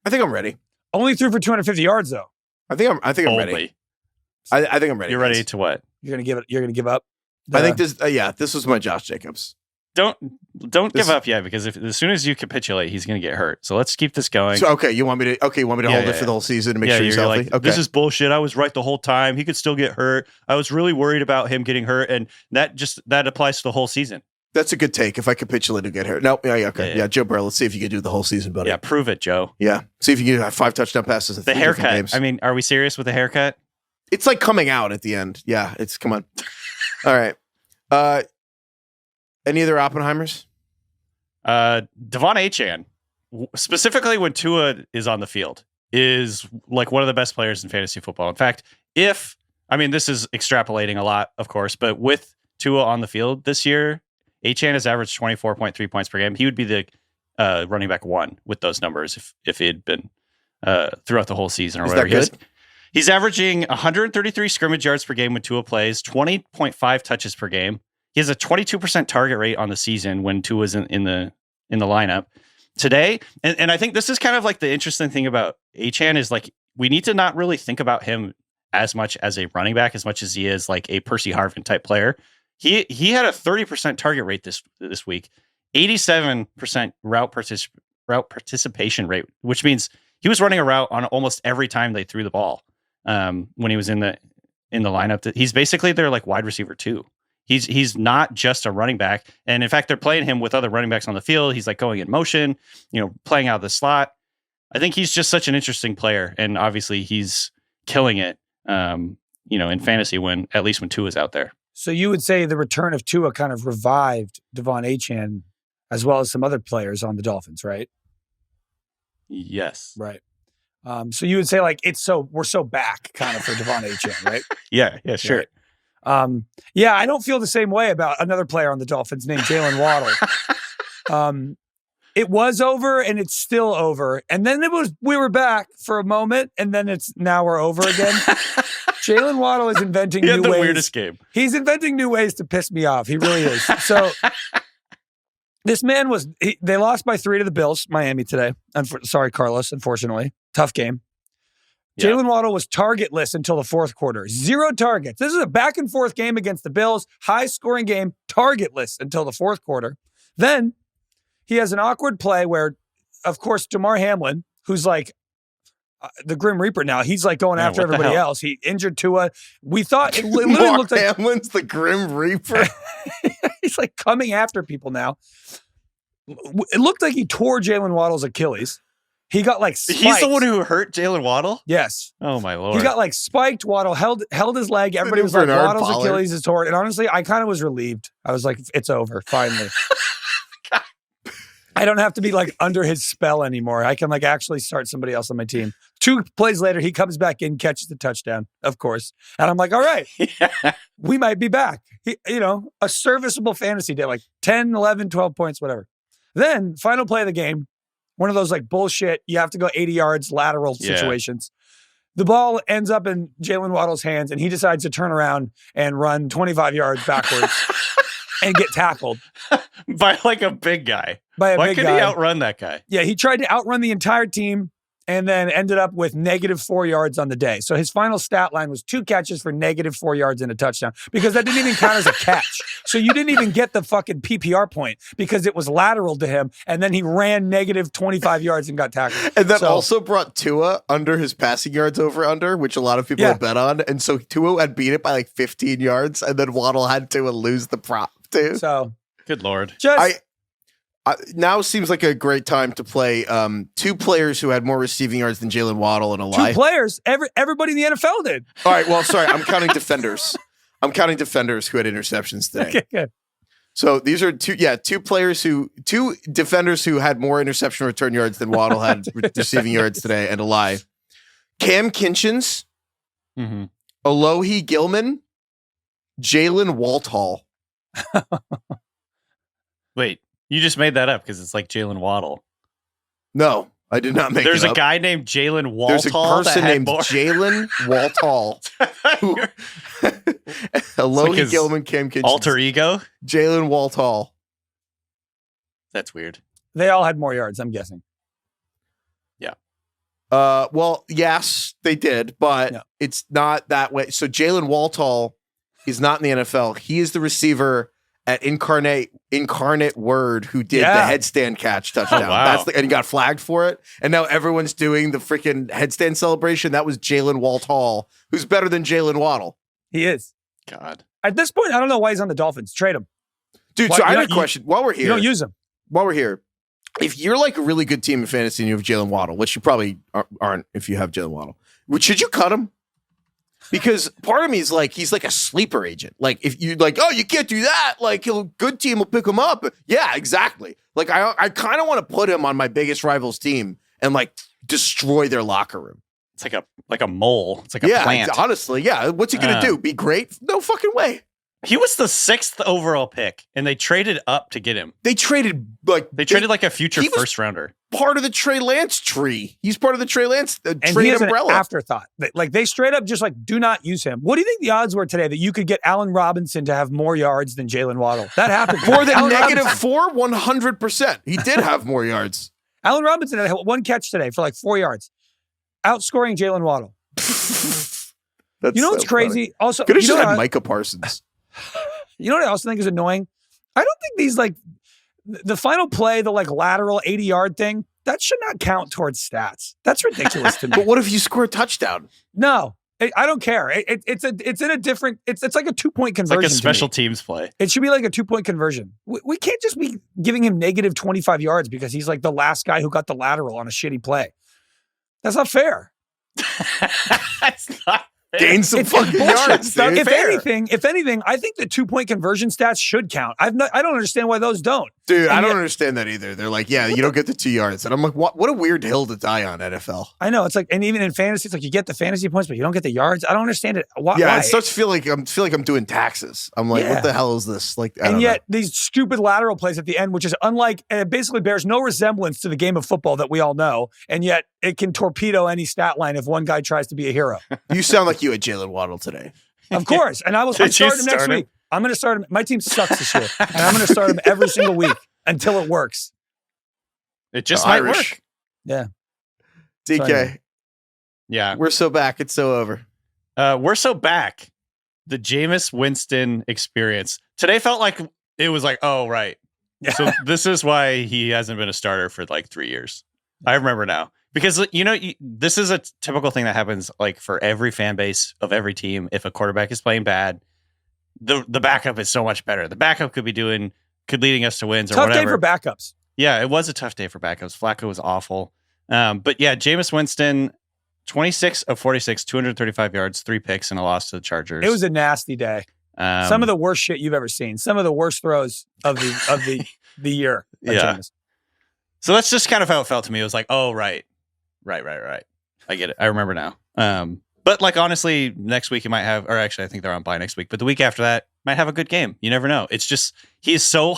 think I'm ready. Only threw for 250 yards, though. I think I'm ready. I think I'm ready. You're ready to what? You're going to give up? I think this was my Josh Jacobs. Don't give up yet, because as soon as you capitulate, he's going to get hurt. So let's keep this going. So you want me to hold it for the whole season to make sure he's healthy? Like, this is bullshit. I was right the whole time. He could still get hurt. I was really worried about him getting hurt, and that applies to the whole season. That's a good take. If I capitulate to get hurt. No, okay. Yeah, Joe Burrow, let's see if you can do the whole season, buddy. Yeah, prove it, Joe. Yeah. See if you can have 5 touchdown passes in 3 different games. The haircut. I mean, are we serious with the haircut? It's like coming out at the end. Yeah, come on. All right. Any other Oppenheimers? Devon Achane, specifically when Tua is on the field, is like one of the best players in fantasy football. In fact, this is extrapolating a lot, of course, but with Tua on the field this year, Achane has averaged 24.3 points per game. He would be the running back 1 with those numbers if he had been throughout the whole season or whatever. Is that good? He's averaging 133 scrimmage yards per game when Tua plays, 20.5 touches per game. He has a 22% target rate on the season when Tua's in the lineup today. And I think this is kind of like the interesting thing about Achane is like, we need to not really think about him as much as a running back, as much as he is like a Percy Harvin type player. He had a 30% target rate this week, 87% route participation rate, which means he was running a route on almost every time they threw the ball. When he was in the lineup, he's basically their like wide receiver 2. He's not just a running back. And in fact, they're playing him with other running backs on the field. He's like going in motion, playing out of the slot. I think he's just such an interesting player. And obviously he's killing it, in fantasy at least when Tua's out there. So you would say the return of Tua kind of revived Devon Achane as well as some other players on the Dolphins, right? Yes. Right. So you would say like we're so back kind of for Devon Achane, right? Yeah, sure. Right. I don't feel the same way about another player on the Dolphins named Jalen Waddle. It was over and it's still over. And then we were back for a moment and then now we're over again. Jalen Waddle is inventing new ways. The weirdest game. He's inventing new ways to piss me off. He really is. So this man they lost by 3 to the Bills, Miami today. Sorry, Carlos, unfortunately. Tough game. Jalen Waddle was targetless until the fourth quarter. 0 targets. This is a back and forth game against the Bills. High scoring game, targetless until the fourth quarter. Then he has an awkward play where, of course, Damar Hamlin, who's like the Grim Reaper now, he's like going after everybody else. He injured Tua. We thought it literally looked like Hamlin's the Grim Reaper. He's like coming after people now. It looked like he tore Jalen Waddle's Achilles. He got like spiked. He's the one who hurt Jalen Waddle? Yes. Oh, my Lord. He got like spiked. Waddle held his leg. Everybody was like, Waddle's Achilles is torn. And honestly, I kind of was relieved. I was like, it's over, finally. I don't have to be like under his spell anymore. I can like actually start somebody else on my team. 2 plays later, he comes back in, catches the touchdown, of course. And I'm like, all right, we might be back. A serviceable fantasy day, like 10, 11, 12 points, whatever. Then final play of the game, one of those like bullshit, you have to go 80 yards lateral situations. The ball ends up in Jalen Waddle's hands and he decides to turn around and run 25 yards backwards and get tackled. By like a big guy. Why couldn't he outrun that guy? Yeah, he tried to outrun the entire team and then ended up with -4 yards on the day. So his final stat line was 2 catches for -4 yards and a touchdown because that didn't even count as a catch. So you didn't even get the fucking PPR point because it was lateral to him and then he ran -25 yards and got tackled. And that also brought Tua under his passing yards over-under, which a lot of people had bet on. And so Tua had beat it by like 15 yards and then Waddle had to lose the prop too. So, good Lord. Now seems like a great time to play 2 players who had more receiving yards than Jalen Waddle and a lie. 2 players? Everybody in the NFL did. All right, well, sorry, I'm counting defenders. I'm counting defenders who had interceptions today. Okay, good. So these are 2 defenders who had more interception return yards than Waddle had receiving yards today and a lie. Cam Kinchins, Alohi Gilman, Jalen Walthall. Wait. You just made that up because it's like Jalen Waddle. No, I did not make it up. There's a guy named Jalen Walthall. There's a person named Jalen Walthall. Alohi Gilman, Cam Kitchens. Alter ego? Jalen Walthall. That's weird. They all had more yards, I'm guessing. Yeah. Well, yes, they did, but it's not that way. So Jalen Walthall is not in the NFL. He is the receiver at Incarnate Word who did the headstand catch touchdown. Oh, wow. And he got flagged for it. And now everyone's doing the freaking headstand celebration. That was Jalen Walthall, who's better than Jalen Waddle. He is. God. At this point, I don't know why he's on the Dolphins. Trade him. Dude, so I have a question. While we're here. You don't use him. While we're here, if you're like a really good team in fantasy and you have Jalen Waddle, which you probably aren't if you have Jalen Waddle, should you cut him? Because part of me is like, he's like a sleeper agent. Like, if you like, oh, you can't do that. Like, good team will pick him up. Yeah, exactly. Like, I kind of want to put him on my biggest rival's team and like destroy their locker room. It's like a mole. It's like a plant. Honestly, yeah. What's he gonna do? Be great? No fucking way. He was the 6th overall pick, and they traded up to get him. They traded like a future first rounder. Part of the Trey Lance tree. He's part of the Trey Lance and trade he is umbrella. An afterthought. Like they straight up just like do not use him. What do you think the odds were today that you could get Allen Robinson to have more yards than Jalen Waddle? That happened. More than -4, 100%. He did have more yards. Allen Robinson had 1 catch today for like 4 yards, outscoring Jalen Waddle. You know what's crazy? Funny. Also, could have just had Micah Parsons. You know what I also think is annoying? I don't think these like the final play, the like lateral 80-yard thing, that should not count towards stats. That's ridiculous to me. But what if you score a touchdown? No, I don't care. It's in a different. It's like a 2-point conversion. It's like a special teams play. It should be like a 2-point conversion. We can't just be giving him -25 yards because he's like the last guy who got the lateral on a shitty play. That's not fair. That's not. Gain some fucking yards, dude. If anything, I think the 2-point conversion stats should count. I don't understand why those don't. Dude, I don't understand that either. They're like, yeah, you don't get the 2 yards. And I'm like, what a weird hill to die on, NFL. I know. It's like, and even in fantasy, it's like you get the fantasy points, but you don't get the yards. I don't understand it. Why? It starts to feel like I'm doing taxes. I'm like, what the hell is this? Like, and yet these stupid lateral plays at the end, which is unlike, and it basically bears no resemblance to the game of football that we all know. And yet it can torpedo any stat line if one guy tries to be a hero. You sound like you had Jalen Waddle today. Of course. And I'm starting him next week. I'm going to start him. My team sucks this year. And I'm going to start him every single week until it works. It just might work. Yeah. DK. Yeah. We're so back. It's so over. We're so back. The Jameis Winston experience. Today felt like it was like, oh, right. Yeah. So this is why he hasn't been a starter for like 3 years. I remember now. Because, this is a typical thing that happens like for every fan base of every team. If a quarterback is playing bad, the backup is so much better. The backup could leading us to wins or whatever. Tough day for backups. Yeah, it was a tough day for backups. Flacco was awful. But yeah, Jameis Winston, 26 of 46, 235 yards, 3 picks, and a loss to the Chargers. It was a nasty day. Some of the worst shit you've ever seen. Some of the worst throws of the year. Yeah. Jameis. So that's just kind of how it felt to me. It was like, oh, right. I get it. I remember now. But like, honestly, next week he might have, or actually I think they're on bye next week, but the week after that might have a good game. You never know. It's just, he's so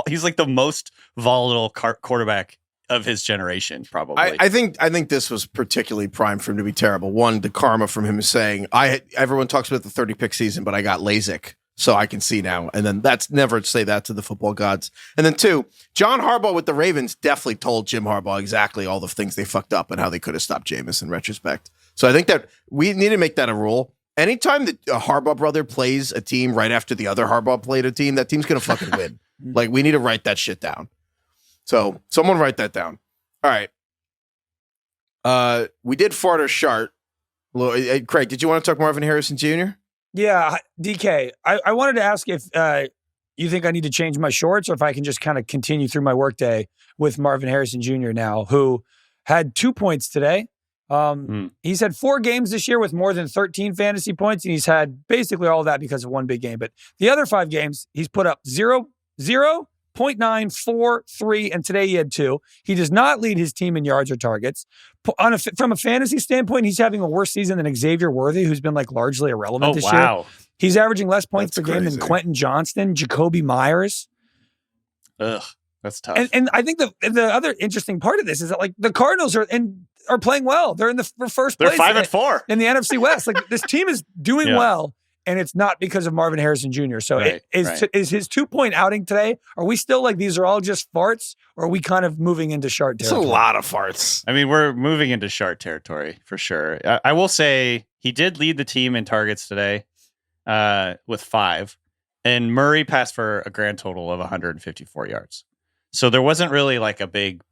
he's like the most volatile quarterback of his generation, probably. I think this was particularly primed for him to be terrible. One, the karma from him is saying, everyone talks about the 30 pick season, but I got LASIK, so I can see now. And then that's never say that to the football gods. And then 2, John Harbaugh with the Ravens definitely told Jim Harbaugh exactly all the things they fucked up and how they could have stopped Jameis in retrospect. So I think that we need to make that a rule. Anytime that a Harbaugh brother plays a team right after the other Harbaugh played a team, that team's going to fucking win. Like, we need to write that shit down. So someone write that down. All right. We did fart or Shart. Craig, did you want to talk Marvin Harrison Jr.? Yeah, DK. I wanted to ask if you think I need to change my shorts or if I can just kind of continue through my workday with Marvin Harrison Jr. now, who had 2 points today. He's had 4 games this year with more than 13 fantasy points, and he's had basically all of that because of one big game. But the other 5 games, he's put up 0, 0, 0.9, 4, 3, and today he had 2. He does not lead his team in yards or targets. From a fantasy standpoint, he's having a worse season than Xavier Worthy, who's been like largely irrelevant this year. He's averaging less points per game than Quentin Johnston, Jacoby Myers. Ugh, that's tough. And I think the other interesting part of this is that like the Cardinals are playing well. They're in the first place. They're 5-4 in the NFC West. Like this team is doing well. And it's not because of Marvin Harrison Jr. So is his 2-point outing today, are we still like these are all just farts, or are we kind of moving into Shart territory? It's a lot of farts. I mean, we're moving into Shart territory for sure. I will say he did lead the team in targets today with 5. And Murray passed for a grand total of 154 yards. So there wasn't really like a big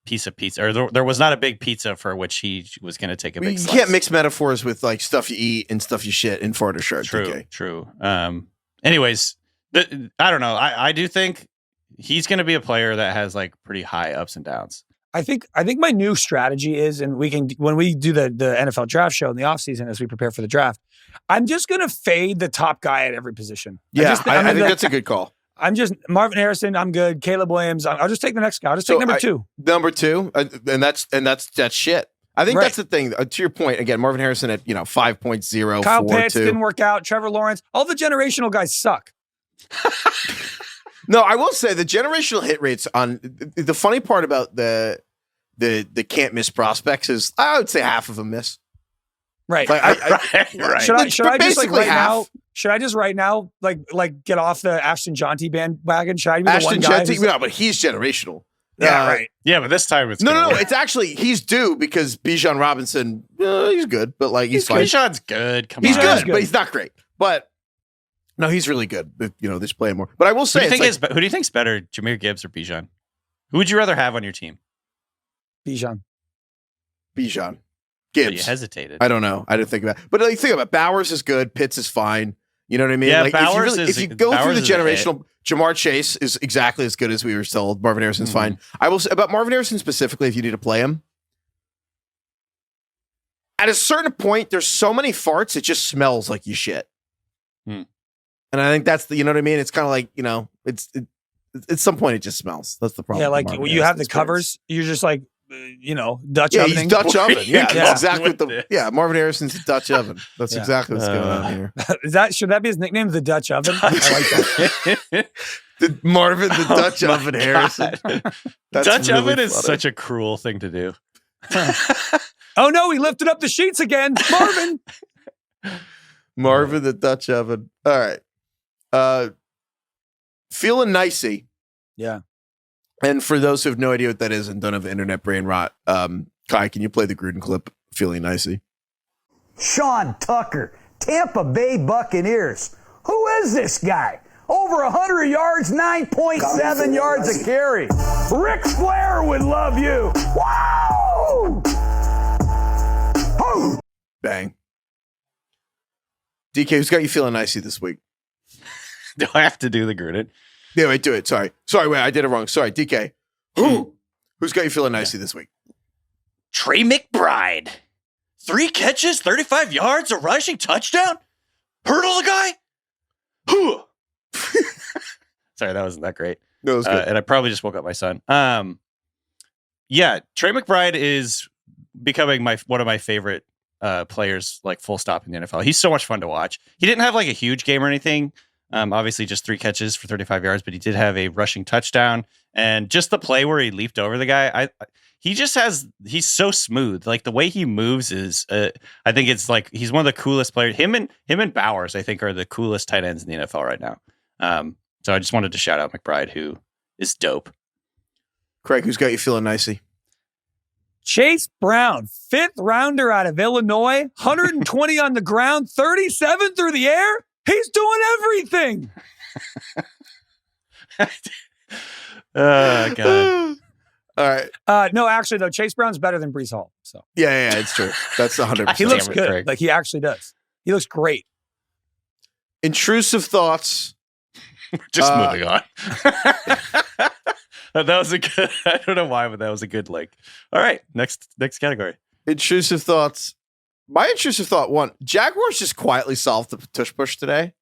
piece of pizza, or there was not a big pizza for which he was going to take a big slice. You can't mix metaphors with like stuff you eat and stuff you shit in fart or Shart. True. Anyways, I don't know. I do think he's going to be a player that has like pretty high ups and downs. I think my new strategy is, and we can, when we do the NFL draft show in the offseason as we prepare for the draft, I'm just going to fade the top guy at every position. Yeah, I think that's a good call. I'm just Marvin Harrison. I'm good. Caleb Williams. I'll just take the next guy. I'll just take number 2. Number 2, and that's shit. I think that's the thing. To your point, again, Marvin Harrison at 5.0. Kyle 4, Pitts 2. didn't work out. Trevor Lawrence. All the generational guys suck. No, I will say the generational hit rates on the funny part about the can't miss prospects is I would say half of them miss. Right. Right. Should I just like right half. now? Should I just right now like get off the Ashton Jonty bandwagon? Should I be the Ashton one guy? Jonty? No, but he's generational. Yeah, right. Yeah, but this time it's no. It's actually he's due because Bijan Robinson. He's good, but like he's fine. Bijan's good. He's good, but he's not great. But no, he's really good. They're just playing more. But I will say, who do you think's better, Jahmyr Gibbs or Bijan? Who would you rather have on your team? Bijan. Gibbs. But you hesitated. I don't know. I didn't think about it. But like, think about it. Bowers is good. Pitts is fine. You know what I mean? Yeah, like, Bowers if you go through the generational, Jamar Chase is exactly as good as we were told. Marvin Harrison's fine. I will say about Marvin Harrison specifically, if you need to play him, at a certain point, there's so many farts, it just smells like you shit. And I think that's you know what I mean? It's kind of like, at some point it just smells. That's the problem. Yeah, like when you have the covers, you're just like, Dutch oven. He's Dutch oven. Yeah, that's exactly Marvin Harrison's a Dutch oven. That's exactly what's going on here. Should that be his nickname, the Dutch oven? I like that. Marvin the Dutch oven Harrison. Dutch really oven is such a cruel thing to do. Oh no, he lifted up the sheets again. Marvin the Dutch oven. All right. Feeling nicey. Yeah. And for those who have no idea what that is and don't have internet brain rot, Kai, can you play the Gruden clip, Feeling Nicey? Sean Tucker, Tampa Bay Buccaneers. Who is this guy? Over 100 yards, 9.7 yards a carry. Ric Flair would love you. Wow! Oh. Bang. DK, who's got you feeling nicey this week? Do I have to do the Gruden? Yeah, wait, do it. Sorry, wait, I did it wrong. Sorry, DK. Who's got you feeling nicey this week? Trey McBride. 3 catches, 35 yards, a rushing touchdown? Hurdle the guy? Sorry, that wasn't that great. No, it was good. And I probably just woke up my son. Yeah, Trey McBride is becoming one of my favorite players, like full stop in the NFL. He's so much fun to watch. He didn't have like a huge game or anything. Obviously just 3 catches for 35 yards, but he did have a rushing touchdown. And just the play where he leaped over the guy, he's so smooth. Like the way he moves is, I think it's like, he's one of the coolest players. Him and Bowers, I think, are the coolest tight ends in the NFL right now. So I just wanted to shout out McBride, who is dope. Craig, who's got you feeling nicey? Chase Brown, 5th rounder out of Illinois, 120 on the ground, 37 through the air. He's doing everything. God. All right. No, actually, though, Chase Brown's better than Breece Hall. So Yeah, it's true. That's 100%. he looks good. Craig. Like he actually does. He looks great. Intrusive thoughts. Just moving on. That was a good, I don't know why, but that was a good like. All right, next category. Intrusive thoughts. My intrusive thought one, Jaguars just quietly solved the tush push today.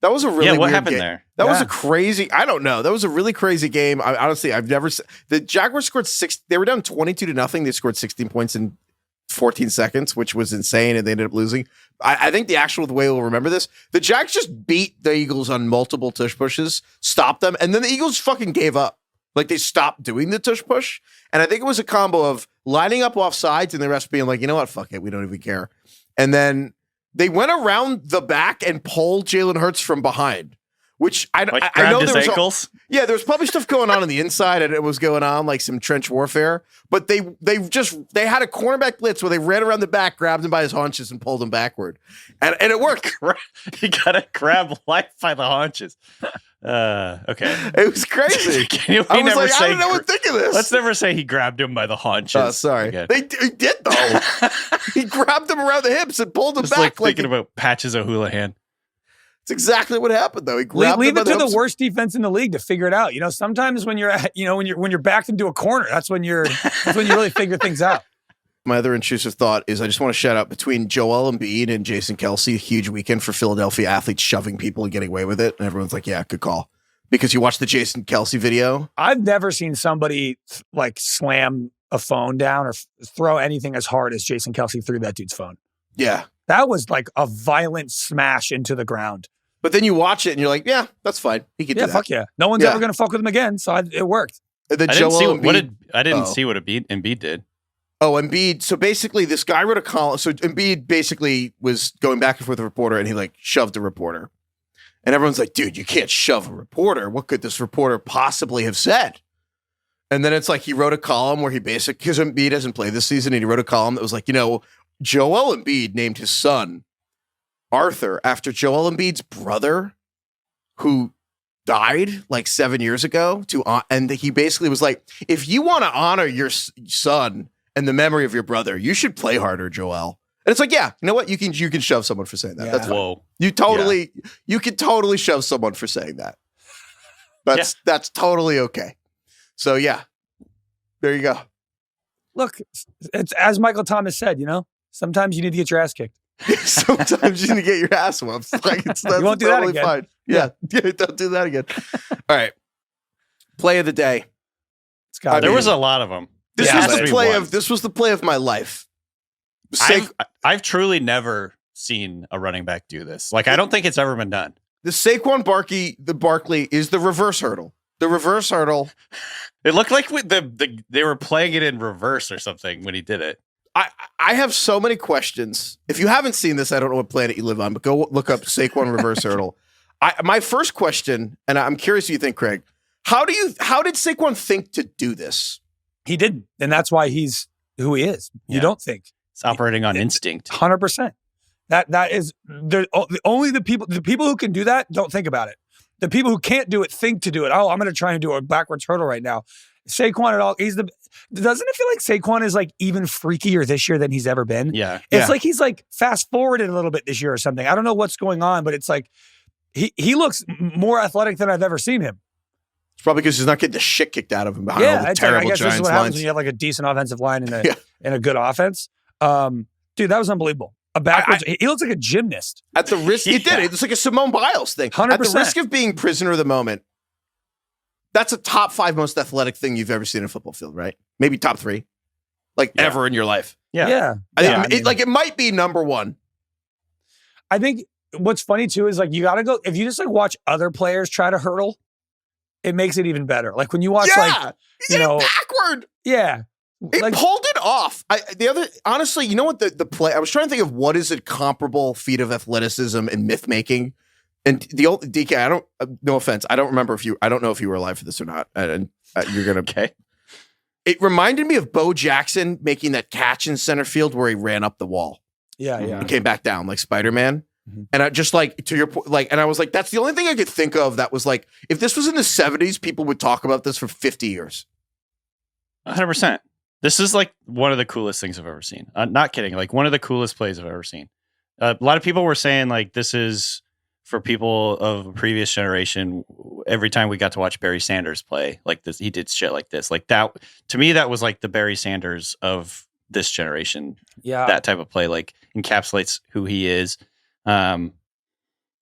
That was a really what weird happened game. there? That was a crazy, I don't know. That was a really crazy game. Honestly, I've never the Jaguars scored 6. They were down 22-0. They scored 16 points in 14 seconds, which was insane, and they ended up losing. I think the way we'll remember this, the Jags just beat the Eagles on multiple tush pushes, stopped them, and then the Eagles fucking gave up. Like they stopped doing the tush push. And I think it was a combo of lining up off sides and the rest being like, you know what, fuck it, we don't even care. And then they went around the back and pulled Jalen Hurts from behind, which I know his there was ankles. there was probably stuff going on the inside, and it was going on like some trench warfare. But they had a cornerback blitz where they ran around the back, grabbed him by his haunches, and pulled him backward, and it worked. You gotta grab life by the haunches. Okay, it was crazy. I was like, I don't know what to think of this. Let's never say he grabbed him by the haunches. Oh, sorry. He did though. He grabbed him around the hips and pulled him just back. Like thinking about Patches O'Houlihan. It's exactly what happened though. He grabbed leave him it to the worst defense in the league to figure it out. You know, sometimes when you're when you're backed into a corner, that's when you really figure things out. My other intrusive thought is I just want to shout out between Joel Embiid and Jason Kelce, a huge weekend for Philadelphia athletes shoving people and getting away with it. And everyone's like, yeah, good call. Because you watched the Jason Kelce video. I've never seen somebody like slam a phone down or throw anything as hard as Jason Kelce threw that dude's phone. Yeah. That was like a violent smash into the ground. But then you watch it and you're like, yeah, that's fine. He can do that. Yeah, fuck yeah. No one's ever going to fuck with him again. So it worked. And then I didn't see what Embiid did. Oh, Embiid. So basically, this guy wrote a column. So Embiid basically was going back and forth with a reporter, and he like shoved a reporter. And everyone's like, dude, you can't shove a reporter. What could this reporter possibly have said? And then it's like he wrote a column where he because Embiid hasn't played this season, and he wrote a column that was like, Joel Embiid named his son Arthur after Joel Embiid's brother who died like 7 years ago. And he basically was like, if you want to honor your son and the memory of your brother, you should play harder, Joel. And it's like, yeah, you know what? You can shove someone for saying that. Yeah. That's fine. You can totally shove someone for saying that. That's totally okay. So yeah, there you go. Look, it's as Michael Thomas said, sometimes you need to get your ass kicked. Sometimes you need to get your ass whooped. Like that's you won't do totally that again. Fine. Yeah, don't do that again. All right. Play of the day. There was a lot of them. This was the play of my life. I've truly never seen a running back do this. Like, I don't think it's ever been done. The Saquon Barkley is the reverse hurdle. The reverse hurdle. It looked like they were playing it in reverse or something when he did it. I have so many questions. If you haven't seen this, I don't know what planet you live on, but go look up Saquon reverse hurdle. My first question, and I'm curious what you think, Craig. How did Saquon think to do this? He didn't, and that's why he's who he is. You don't think. It's operating on instinct. 100%. That is only the people who can do that don't think about it. The people who can't do it think to do it. Oh, I'm going to try and do a backwards hurdle right now. Saquon at all. Doesn't it feel like Saquon is like even freakier this year than he's ever been? Yeah. It's like he's like fast forwarded a little bit this year or something. I don't know what's going on, but it's like he looks more athletic than I've ever seen him. It's probably because he's not getting the shit kicked out of him behind all the terrible I guess Giants this is what happens lines. when you have like a decent offensive line and a good offense. Dude, that was unbelievable. He looks like a gymnast. At the risk, he did it. It's like a Simone Biles thing. 100%. At the risk of being prisoner of the moment, that's a top 5 most athletic thing you've ever seen in a football field, right? Maybe top 3, ever in your life. Yeah. It might be number 1. I think what's funny too is like you got to go if you just like watch other players try to hurdle, it makes it even better. Like when you watch he's backward. Yeah. He pulled it off. Honestly, you know what the play? I was trying to think of what is a comparable feat of athleticism and myth making. And the old DK, I don't. No offense, I don't remember I don't know if you were alive for this or not. And you're gonna. Okay. It reminded me of Bo Jackson making that catch in center field where he ran up the wall. Yeah. And came back down like Spider-Man. Mm-hmm. And I just to your point, and I was like, that's the only thing I could think of that was like, if this was in the 70s, people would talk about this for 50 years. 100%. This is like one of the coolest things I've ever seen. Not kidding. Like one of the coolest plays I've ever seen. A lot of people were saying like this is for people of a previous generation. Every time we got to watch Barry Sanders play like this, he did shit like this. Like that to me, that was like the Barry Sanders of this generation. Yeah, that type of play like encapsulates who he is.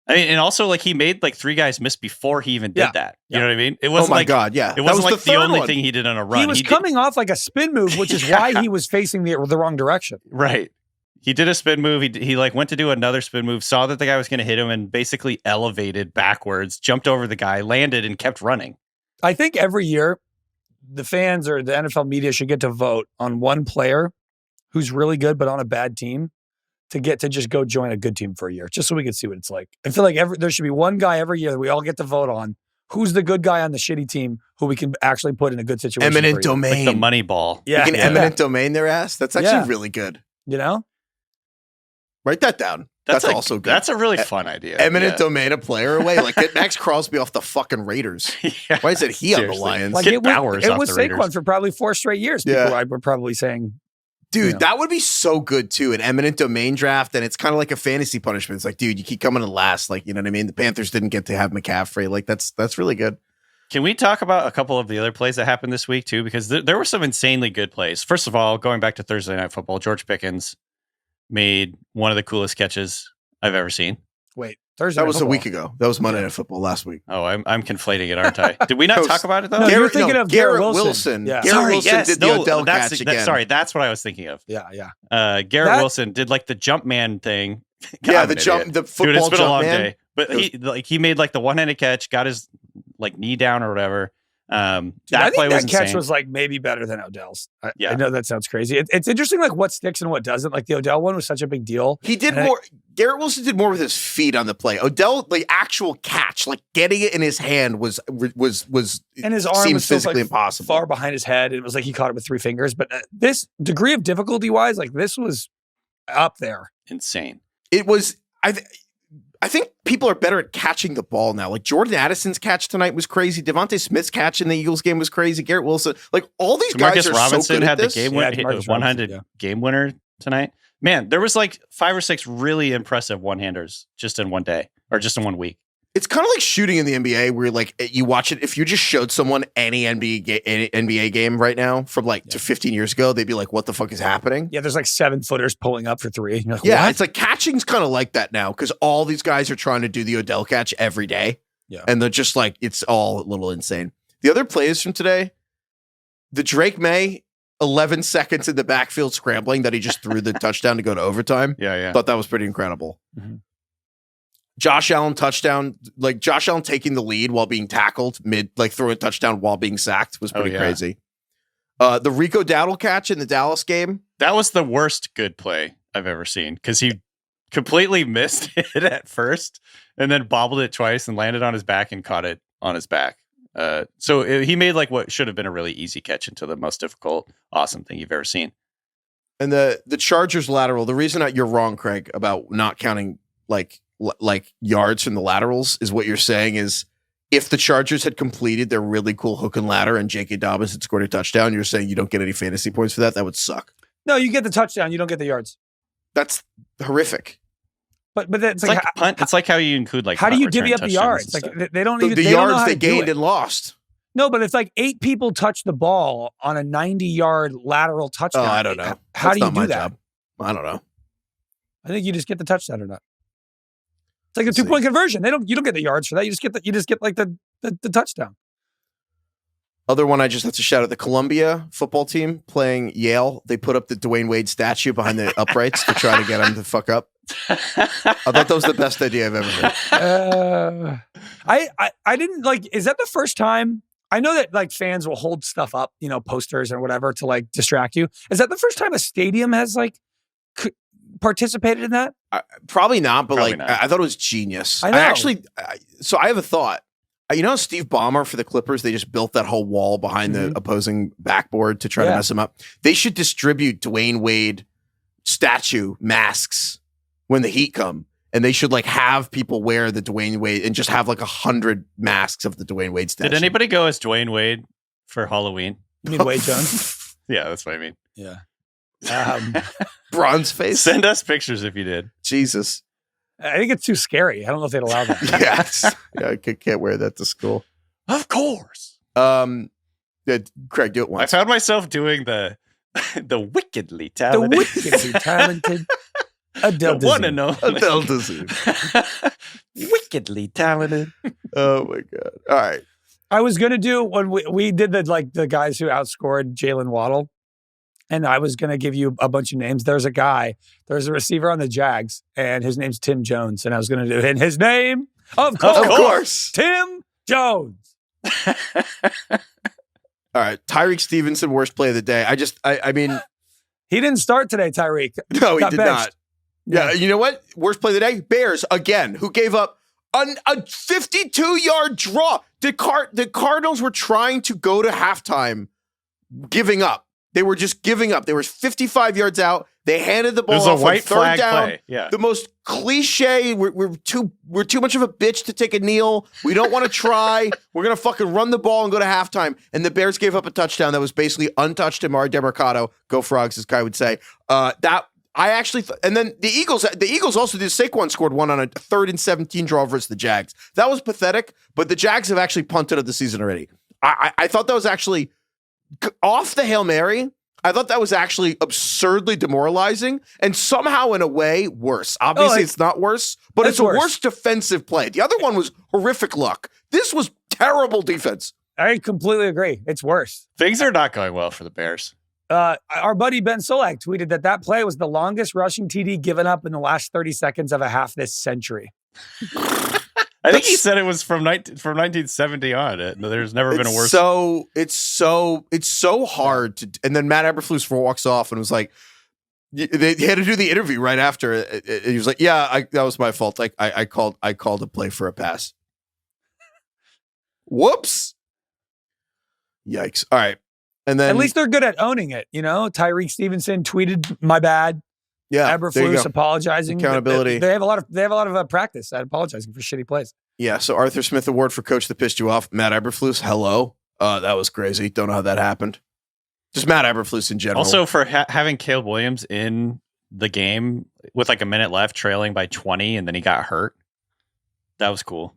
I mean, and also like he made like 3 guys miss before he even did that. You know what I mean? It wasn't God, yeah. It wasn't like the only thing he did on a run. He was coming off like a spin move, which is why he was facing the wrong direction. Right. He did a spin move. He like went to do another spin move, saw that the guy was going to hit him and basically elevated backwards, jumped over the guy, landed and kept running. I think every year the fans or the NFL media should get to vote on one player who's really good but on a bad team to get to just go join a good team for a year, just so we can see what it's like. I feel like there should be one guy every year that we all get to vote on. Who's the good guy on the shitty team who we can actually put in a good situation? Eminent domain. Like the money ball. Yeah. You can eminent domain their ass. That's actually really good. You know? Write that down. That's also good. That's a really fun idea. Eminent domain a player away. Like get Max Crosby off the fucking Raiders. Why is it he on the Lions? Like it was Saquon for probably 4 straight years. People were probably saying, dude, that would be so good too. An eminent domain draft, and it's kind of like a fantasy punishment. It's like, dude, you keep coming in last. Like, you know what I mean? The Panthers didn't get to have McCaffrey. Like, that's really good. Can we talk about a couple of the other plays that happened this week too? Because there were some insanely good plays. First of all, going back to Thursday Night Football, George Pickens made one of the coolest catches I've ever seen. Wait, Thursday? That was a week ago. That was Monday Night Football last week. Oh, I'm conflating it, aren't I? Did we not talk about it though? No, you're thinking of Garrett Wilson. Yeah. Garrett Wilson did the Odell catch again. Sorry, that's what I was thinking of. Yeah. Garrett Wilson did like the jump man thing. Yeah, the football Dude, it's been jump a long man. day. But he made like the one-handed catch, got his like knee down or whatever. That play was insane. Catch was like maybe better than Odell's. I know that sounds crazy. It's interesting like what sticks and what doesn't. Like the Odell one was such a big deal. He did more. Garrett Wilson did more with his feet on the play. Odell, like actual catch, like getting it in his hand was and his arm was physically impossible, far behind his head. It was like he caught it with 3 fingers. But this degree of difficulty wise, like this was up there. Insane. It was. I think people are better at catching the ball now. Like Jordan Addison's catch tonight was crazy. Devontae Smith's catch in the Eagles game was crazy. Garrett Wilson, like all these guys are Robinson so good had at this. The game winner, 100 game winner tonight. Man, there was like 5 or 6 really impressive one-handers just in one day or just in 1 week. It's kind of like shooting in the NBA where like you watch it. If you just showed someone any NBA game right now from like to 15 years ago, they'd be like, what the fuck is happening? Yeah, there's like 7-footers pulling up for 3. And you're like, yeah, what? it's like catching's kind of like that now because all these guys are trying to do the Odell catch every day. Yeah. And they're just like, it's all a little insane. The other plays from today, the Drake May 11 seconds in the backfield scrambling that he just threw the touchdown to go to overtime. Yeah. Thought that was pretty incredible. Mm-hmm. Josh Allen touchdown, like Josh Allen taking the lead while being tackled like throwing a touchdown while being sacked was pretty crazy. The Rico Dowdle catch in the Dallas game. That was the worst good play I've ever seen because he completely missed it at first and then bobbled it twice and landed on his back and caught it on his back. So he made like what should have been a really easy catch into the most difficult, awesome thing you've ever seen. And the Chargers lateral, the reason that you're wrong, Craig, about not counting like yards from the laterals is what you're saying is if the Chargers had completed their really cool hook and ladder and J.K. Dobbins had scored a touchdown, you're saying you don't get any fantasy points for that? That would suck. No, you get the touchdown. You don't get the yards. That's horrific. But that's it's like punt. It's like how you include like how do you divvy up the yards? Like they don't even the yards they gained and lost. No, but it's like 8 people touch the ball on a 90-yard lateral touchdown. Oh, I don't know. How do you do that? Job. I don't know. I think you just get the touchdown or not. It's like a 2-point conversion. You don't get the yards for that. You just get like the touchdown. Other one I just have to shout out, the Columbia football team playing Yale. They put up the Dwayne Wade statue behind the uprights to try to get him to fuck up. I thought that was the best idea I've ever heard. I didn't like, is that the first time? I know that like fans will hold stuff up, posters and whatever to like distract you. Is that the first time a stadium has like participated in that? Probably not, but Probably not. I thought it was genius. I know. So I have a thought. Steve Ballmer for the Clippers, they just built that whole wall behind the opposing backboard to try to mess him up. They should distribute Dwayne Wade statue masks when the Heat come. And they should like have people wear the Dwayne Wade and just have like 100 masks of the Dwayne Wade statue. Did anybody go as Dwayne Wade for Halloween? You mean Wade Jones? Yeah, that's what I mean. Yeah. Bronze face? Send us pictures if you did. Jesus. I think it's too scary. I don't know if they'd allow that. I can't wear that to school. Of course. Craig, do it once. I found myself doing the wickedly talented. The wickedly talented Adele the one and only. Adele Dazeem. Wickedly talented. Oh my God. All right. I was going to do when we did the guys who outscored Jalen Waddle. And I was going to give you a bunch of names. There's a receiver on the Jags, and his name's Tim Jones. And I was going to do it in his name, of course, Tim Jones. All right. Tyrique Stevenson, worst play of the day. I mean. He didn't start today, Tyrique. No, he did benched. not. Yeah. You know what? Worst play of the day? Bears, again, who gave up a 52-yard draw. The Cardinals were trying to go to halftime, giving up. They were just giving up. They were 55 yards out. They handed the ball off on third down. Play. Yeah. The most cliche. We're too much of a bitch to take a kneel. We don't want to try. We're gonna fucking run the ball and go to halftime. And the Bears gave up a touchdown that was basically untouched. Amari DeMarcado, go Frogs, this guy would say. That I actually. And then the Eagles also did. Saquon scored one on a 3rd and 17 draw versus the Jags. That was pathetic. But the Jags have actually punted of the season already. I thought that was actually. Off the Hail Mary, I thought that was actually absurdly demoralizing and somehow in a way worse. Obviously, it's not worse, but it's a worse defensive play. The other one was horrific luck. This was terrible defense. I completely agree. It's worse. Things are not going well for the Bears. Our buddy Ben Solak tweeted that play was the longest rushing TD given up in the last 30 seconds of a half this century. I think he said it was from 1970 on. There's never been a worse. It's so hard to. And then Matt Eberflus walks off and was like, they had to do the interview right after. He was like, "Yeah, that was my fault. Like I called a play for a pass. Whoops. Yikes. All right. And then at least they're good at owning it. Tyrique Stevenson tweeted, "My bad." Yeah, Eberflus apologizing. Accountability. They have a lot of practice at apologizing for shitty plays. Yeah. So Arthur Smith Award for coach that pissed you off. Matt Eberflus. Hello. That was crazy. Don't know how that happened. Just Matt Eberflus in general. Also for having Caleb Williams in the game with like a minute left, trailing by 20, and then he got hurt. That was cool.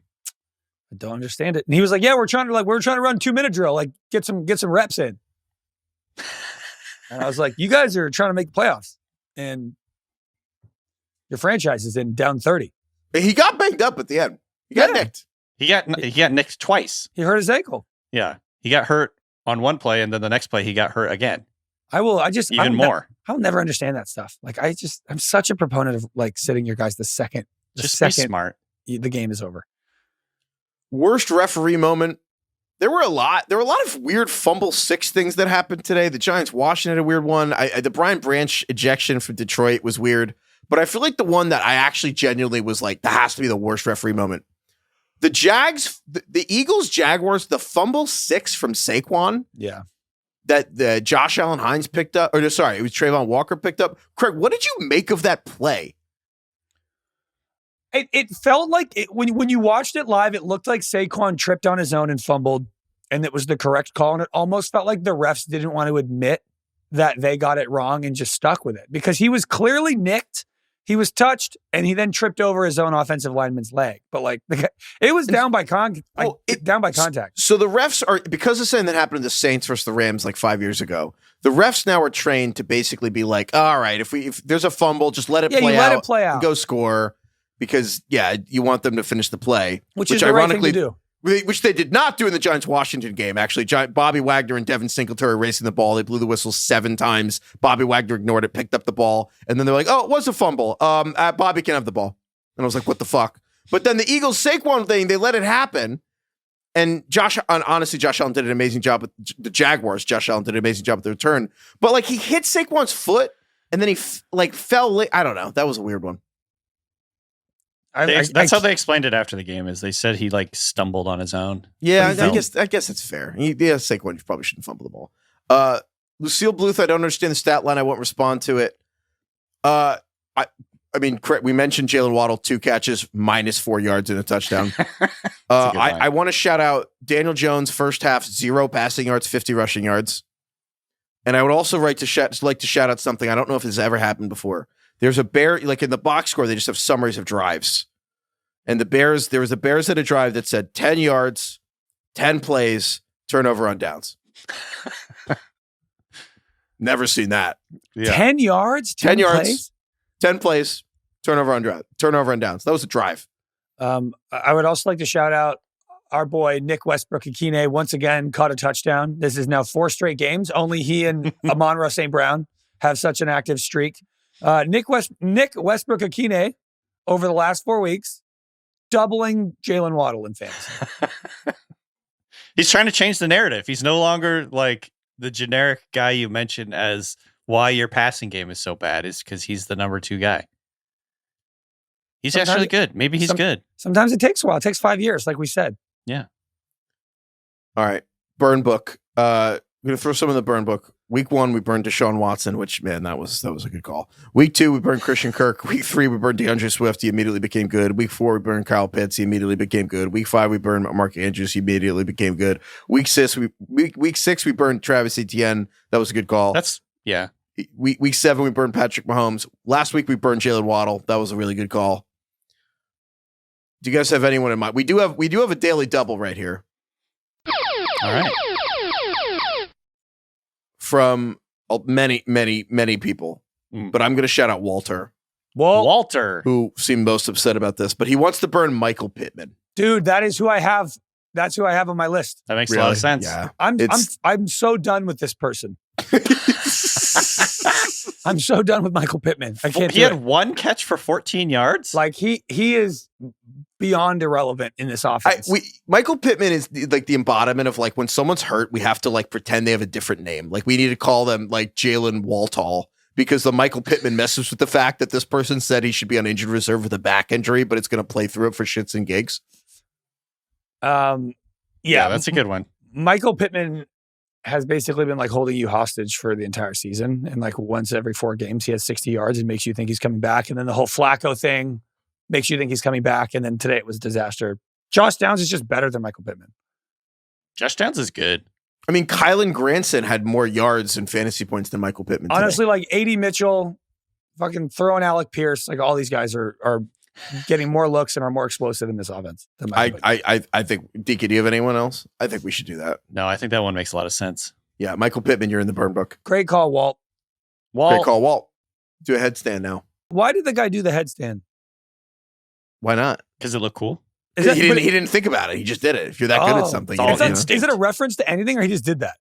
I don't understand it. And he was like, "Yeah, we're trying to run 2-minute drill. Like get some reps in." And I was like, "You guys are trying to make the playoffs, and your franchise is in down 30. He got banged up at the end. He got nicked. He got nicked twice. He hurt his ankle. Yeah. He got hurt on one play, and then the next play he got hurt again. I'll never understand that stuff. Like I'm such a proponent of like sitting your guys the second be smart. The game is over. Worst referee moment. There were a lot of weird fumble 6 things that happened today. The Giants Washington, a weird one. The Brian Branch ejection from Detroit was weird. But I feel like the one that I actually genuinely was like, that has to be the worst referee moment. The Eagles Jaguars, the fumble 6 from Saquon. Yeah. that Josh Allen Hines picked up, it was Trayvon Walker picked up. Craig, what did you make of that play? It felt like when you watched it live, it looked like Saquon tripped on his own and fumbled, and it was the correct call. And it almost felt like the refs didn't want to admit that they got it wrong and just stuck with it because he was clearly nicked. He was touched, and he then tripped over his own offensive lineman's leg. But like, it was down by contact. So the refs are, because of something that happened to the Saints versus the Rams like 5 years ago. The refs now are trained to basically be like, all right, if there's a fumble, just let it play out. And go score, because you want them to finish the play, which is the right thing to do. Which they did not do in the Giants-Washington game, actually. Bobby Wagner and Devin Singletary racing the ball. They blew the whistle 7 times. Bobby Wagner ignored it, picked up the ball, and then they're like, oh, it was a fumble. Bobby can have the ball. And I was like, what the fuck? But then the Eagles-Saquon thing, they let it happen. And honestly, Josh Allen did an amazing job with the Jaguars. Josh Allen did an amazing job with the return. But like, he hit Saquon's foot, and then he fell. I don't know. That was a weird one. That's how they explained it after the game. Is they said he like stumbled on his own. Yeah, I guess that's fair. Saquon, you probably shouldn't fumble the ball. Lucille Bluth, I don't understand the stat line. I won't respond to it. I mean, we mentioned Jalen Waddle, 2 catches, -4 yards and a touchtouchdown. I want to shout out Daniel Jones, first half, 0 passing yards, 50 rushing yards. And I would also like to shout out something. I don't know if this has ever happened before. There's a Bear, like in the box score, they just have summaries of drives. And there was a Bears at a drive that said 10 yards, 10 plays, turnover on downs. Never seen that. Yeah. 10 yards? 10 yards, plays? 10 plays, turnover on downs. That was a drive. I would also like to shout out our boy Nick Westbrook-Akine once again caught a touchdown. This is now 4 straight games. Only he and Amon-Ra St. Brown have such an active streak. Nick Westbrook-Akine over the last 4 weeks, doubling Jalen Waddle in fantasy. He's trying to change the narrative. He's no longer like the generic guy you mentioned as why your passing game is so bad is because he's the number 2 guy. He's actually good. Maybe he's good. Sometimes it takes a while. It takes 5 years, like we said. Yeah. All right. Burn book. I'm going to throw some in the burn book. Week 1, we burned Deshaun Watson, which, man, that was a good call. Week 2, we burned Christian Kirk. Week 3, we burned DeAndre Swift. He immediately became good. Week 4, we burned Kyle Pitts. He immediately became good. Week 5, we burned Mark Andrews. He immediately became good. Week 6, we burned Travis Etienne. That was a good call. Week 7, we burned Patrick Mahomes. Last week, we burned Jalen Waddle. That was a really good call. Do you guys have anyone in mind? We do have a daily double right here. All right. From many people, but I'm going to shout out Walter. Walter, who seemed most upset about this, but he wants to burn Michael Pittman. Dude, that is who I have. That's who I have on my list. That makes a lot of sense. Yeah, I'm so done with this person. I'm so done with Michael Pittman. I can't. He had 1 catch for 14 yards. Like he is beyond irrelevant in this offense. Michael Pittman is like the embodiment of like when someone's hurt, we have to like pretend they have a different name. Like we need to call them like Jalen Waltall because the Michael Pittman messes with the fact that this person said he should be on injured reserve with a back injury, but it's going to play through it for shits and gigs. Yeah, that's a good one. Michael Pittman has basically been like holding you hostage for the entire season. And like once every 4 games, he has 60 yards and makes you think he's coming back. And then the whole Flacco thing makes you think he's coming back. And then today it was a disaster. Josh Downs is just better than Michael Pittman. Josh Downs is good. I mean, Kylan Granson had more yards and fantasy points than Michael Pittman today. Honestly, like A.D. Mitchell, fucking throwing Alec Pierce, like all these guys are getting more looks and are more explosive in this offense than Michael Pittman. I think, DK, do you have anyone else? I think we should do that. No, I think that one makes a lot of sense. Yeah, Michael Pittman, you're in the burn book. Great call, Walt. Great call, Walt. Do a headstand now. Why did the guy do the headstand? Why not? Because it looked cool. He didn't think about it. He just did it. If you're that good at something. Is it a reference to anything or he just did that?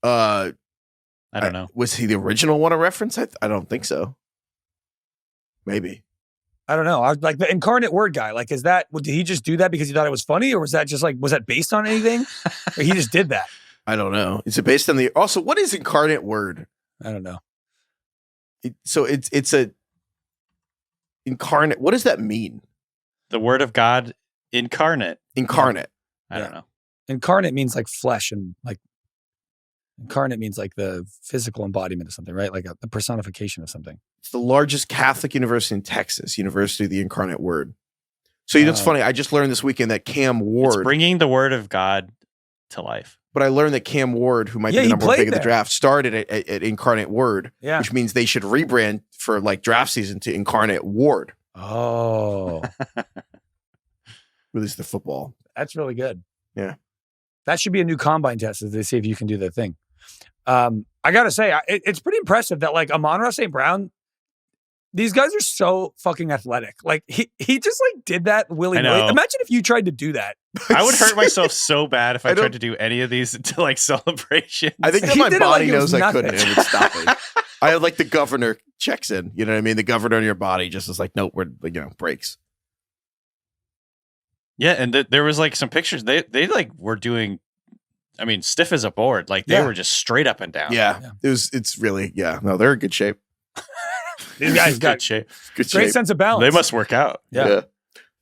I don't know. Was he the original one a reference? I don't think so. Maybe. I don't know. I was like the incarnate word guy. Like, did he just do that because he thought it was funny, or was that based on anything? Or he just did that? I don't know. Is it based on also, what is incarnate word? I don't know. It's a incarnate. What does that mean? The word of God incarnate. Incarnate. I don't know. Incarnate means like flesh and like Incarnate means like the physical embodiment of something, right? Like the personification of something. It's the largest Catholic university in Texas, University of the Incarnate Word. So, it's funny. I just learned this weekend that Cam Ward. It's bringing the word of God to life. But I learned that Cam Ward, who might be the number one pick of the draft, started at Incarnate Word, which means they should rebrand for like draft season to Incarnate Ward. Oh. At least the football. That's really good. Yeah. That should be a new combine test as they see if you can do the thing. I got to say, it's pretty impressive that like Amon-Ra St. Brown, these guys are so fucking athletic. Like he just like did that willy-nilly. Imagine if you tried to do that. I would hurt myself so bad if I tried to do any of these to like celebrations. I think that my body knows I couldn't and it would stop me. I have like the governor checks in. You know what I mean? The governor in your body just is like, nope, we're breaks. Yeah, and there was like some pictures. They like were doing. I mean, stiff as a board. Like they were just straight up and down. Yeah. It's really No, they're in good shape. These guys got good shape. Great sense of balance. They must work out. Yeah.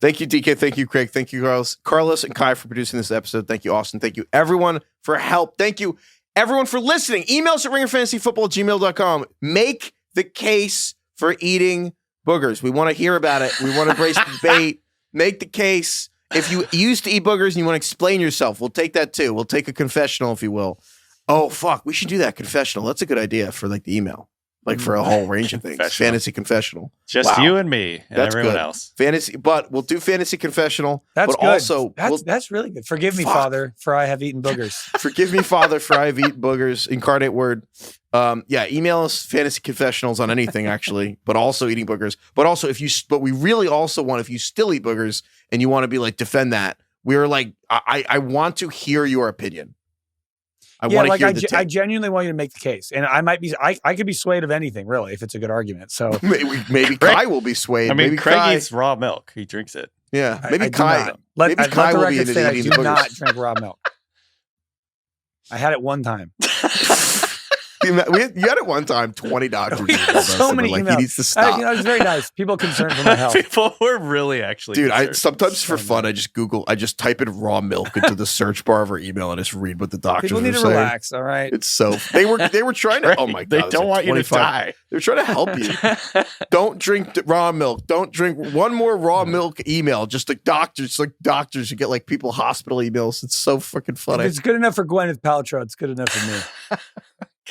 Thank you, DK. Thank you, Craig. Thank you, Carlos and Kai for producing this episode. Thank you, Austin. Thank you, everyone, for help. Thank you, everyone, for listening. Email us at ringerfantasyfootball@gmail.com. Make the case for eating boogers. We want to hear about it. We want to embrace the debate. Make the case. If you used to eat boogers and you want to explain yourself, we'll take that too. We'll take a confessional, if you will. Oh, fuck. We should do that confessional. That's a good idea for like the email. Like for a whole range of things. Fantasy confessional. Just you and me and everyone else. Fantasy, but we'll do fantasy confessional. That's but good. Also, that's really good. Forgive me, Father, for I have eaten boogers. Forgive me, Father, for I have eaten boogers. Incarnate Word. Email us fantasy confessionals on anything, actually, but also eating boogers. But also, but we really also want, if you still eat boogers and you want to be like, defend that, we're like, I want to hear your opinion. I genuinely want you to make the case, and I could be swayed of anything really if it's a good argument. So maybe Kai will be swayed. I mean, maybe Craig eats raw milk; he drinks it. Yeah, maybe Kai. Maybe Kai will be into eating I do not drink raw milk. I had it one time. You had it one time. 20 doctors. So many emails. He needs to stop. It was very nice. People concerned for my health. People were really actually. Dude, sometimes for fun, I just type in raw milk into the search bar of our email and just read what the doctors are saying. People need to relax. All right. It's so they were trying to. Oh my god, they don't want you to die. They're trying to help you. Don't drink raw milk. Don't drink one more raw milk email. Just like doctors, you get like people hospital emails. It's so freaking funny. If it's good enough for Gwyneth Paltrow, it's good enough for me.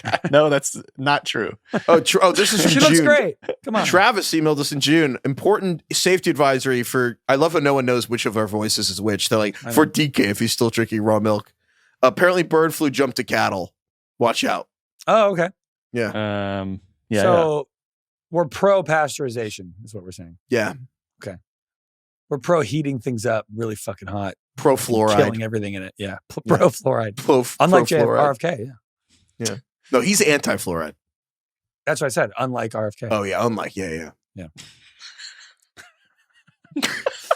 God, no, that's not true. This is from she June. Looks great. Come on. Travis emailed us in June. Important safety advisory for. I love how no one knows which of our voices is which. They're like for DK if he's still drinking raw milk. Apparently, bird flu jumped to cattle. Watch out. Oh, okay. Yeah. So we're pro pasteurization, is what we're saying. Yeah. Okay. We're pro heating things up really fucking hot. Pro fluoride. Killing everything in it. Yeah. Pro fluoride. pro Unlike fluoride. RFK. Yeah. Yeah. No, he's anti-fluoride. That's what I said. Unlike RFK. Oh, yeah. Unlike. Yeah. Yeah.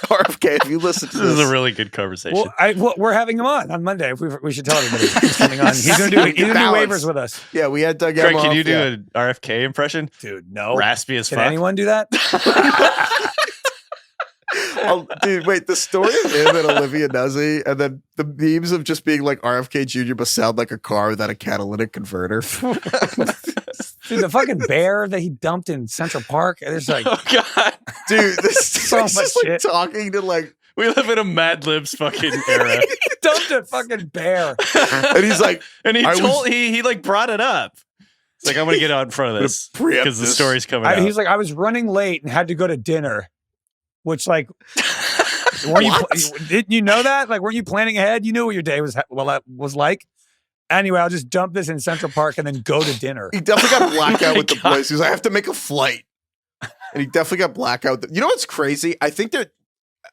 RFK, if you listen to this. This is a really good conversation. Well, we're having him on Monday. We should tell everybody he's coming on. He's going to do waivers with us. Yeah, we had Doug Craig, can you do an RFK impression? Dude, no. Raspy as fuck. Can anyone do that? Dude, wait, the story of him and Olivia Nuzzi, and then the memes of just being like RFK Jr. but sound like a car without a catalytic converter. Dude, the fucking bear that he dumped in Central Park. It's like, oh god, dude, this so much just shit. Like talking to like. We live in a Mad Libs fucking era. He dumped a fucking bear, and he's like, and he like brought it up. It's like, I'm gonna get out in front of this because the story's coming out. He's like, I was running late and had to go to dinner. Which, like, didn't you know that? Like, weren't you planning ahead? You knew what your day was like. Anyway, I'll just dump this in Central Park and then go to dinner. He definitely got blackout with the boys. He was like, I have to make a flight. And he definitely got blackout. You know what's crazy? I think that,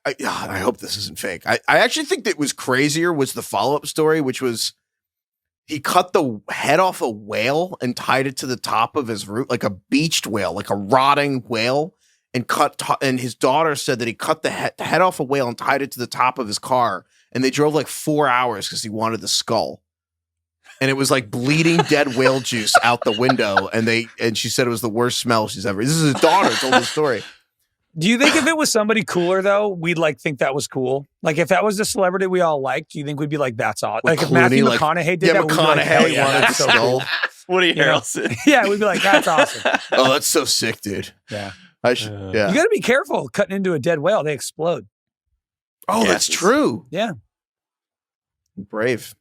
I hope this isn't fake. I actually think that was crazier was the follow-up story, which was he cut the head off a whale and tied it to the top of his roof, like a beached whale, like a rotting whale. And his daughter said that he cut the head off a whale and tied it to the top of his car. And they drove like 4 hours because he wanted the skull. And it was like bleeding dead whale juice out the window. And she said it was the worst smell she's ever. This is his daughter told the story. Do you think if it was somebody cooler though, we'd like think that was cool? Like if that was a celebrity we all liked, do you think we'd be like, that's awesome? Like if Matthew McConaughey did that, we'd be like, hell yeah, wanted that's to so cool. Woody Harrelson. Yeah, we'd be like, that's awesome. Oh, that's so sick, dude. Yeah. I should. Yeah. You got to be careful cutting into a dead whale. They explode. Oh, that's true. Yeah. Brave.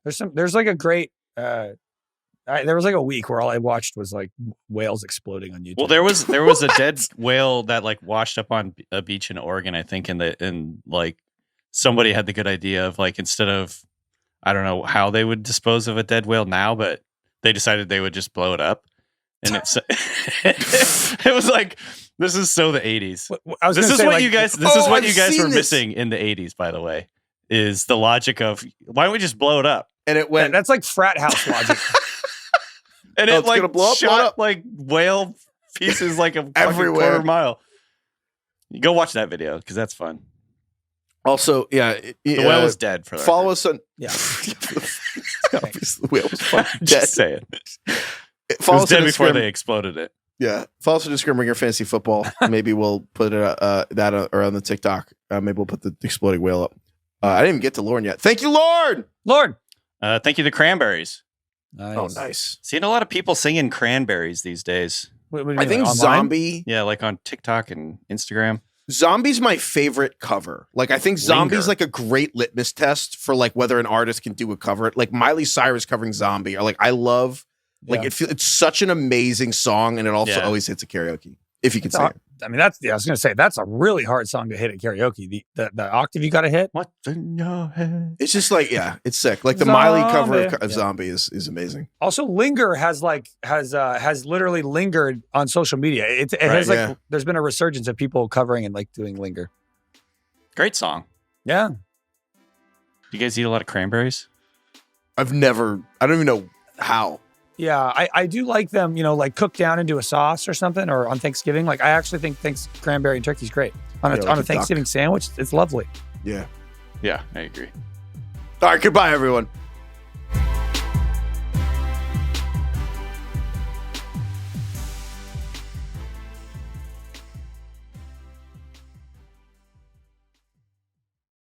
There's like a great, there was like a week where all I watched was like whales exploding on YouTube. Well, there was a dead whale that like washed up on a beach in Oregon, I think, and like somebody had the good idea of like, instead of, I don't know how they would dispose of a dead whale now, but they decided they would just blow it up. And it was like, this is so the 80s. This is what you guys were missing in the 80s, by the way, is the logic of, why don't we just blow it up? And it went. That's like frat house logic. And it like shot like whale pieces like a everywhere, quarter mile. You go watch that video because that's fun. Also, yeah, the whale was dead. For follow us on. Yeah, the whale was fucking dead. Just saying. It was dead before they exploded it. Yeah, follow us on Instagram, Ringer Fantasy Football. Maybe we'll put it or on the TikTok. Maybe we'll put the exploding whale up. I didn't even get to Lauren yet. Thank you, Lauren. Thank you, the Cranberries. Nice. Oh, nice. Seeing a lot of people singing Cranberries these days. What do you I mean, think like Zombie. Yeah, like on TikTok and Instagram. Zombie's my favorite cover. Like, I think Zombie's Linger. like a great litmus test for like whether an artist can do a cover. Like Miley Cyrus covering Zombie, or like I love. Like it's such an amazing song, and it also always hits a karaoke if you can sing it. I mean, I was going to say that's a really hard song to hit at karaoke. The octave you got to hit. What's in your head? It's just like it's sick. Like the Miley cover of Zombie is amazing. Also, Linger has literally lingered on social media. It has like there's been a resurgence of people covering and like doing Linger. Great song. Yeah. You guys eat a lot of cranberries? I don't even know how. Yeah, I do like them, like cooked down into a sauce or something, or on Thanksgiving. Like I actually think cranberry and turkey is great. On a Thanksgiving sandwich, it's lovely. Yeah. Yeah, I agree. All right, goodbye, everyone.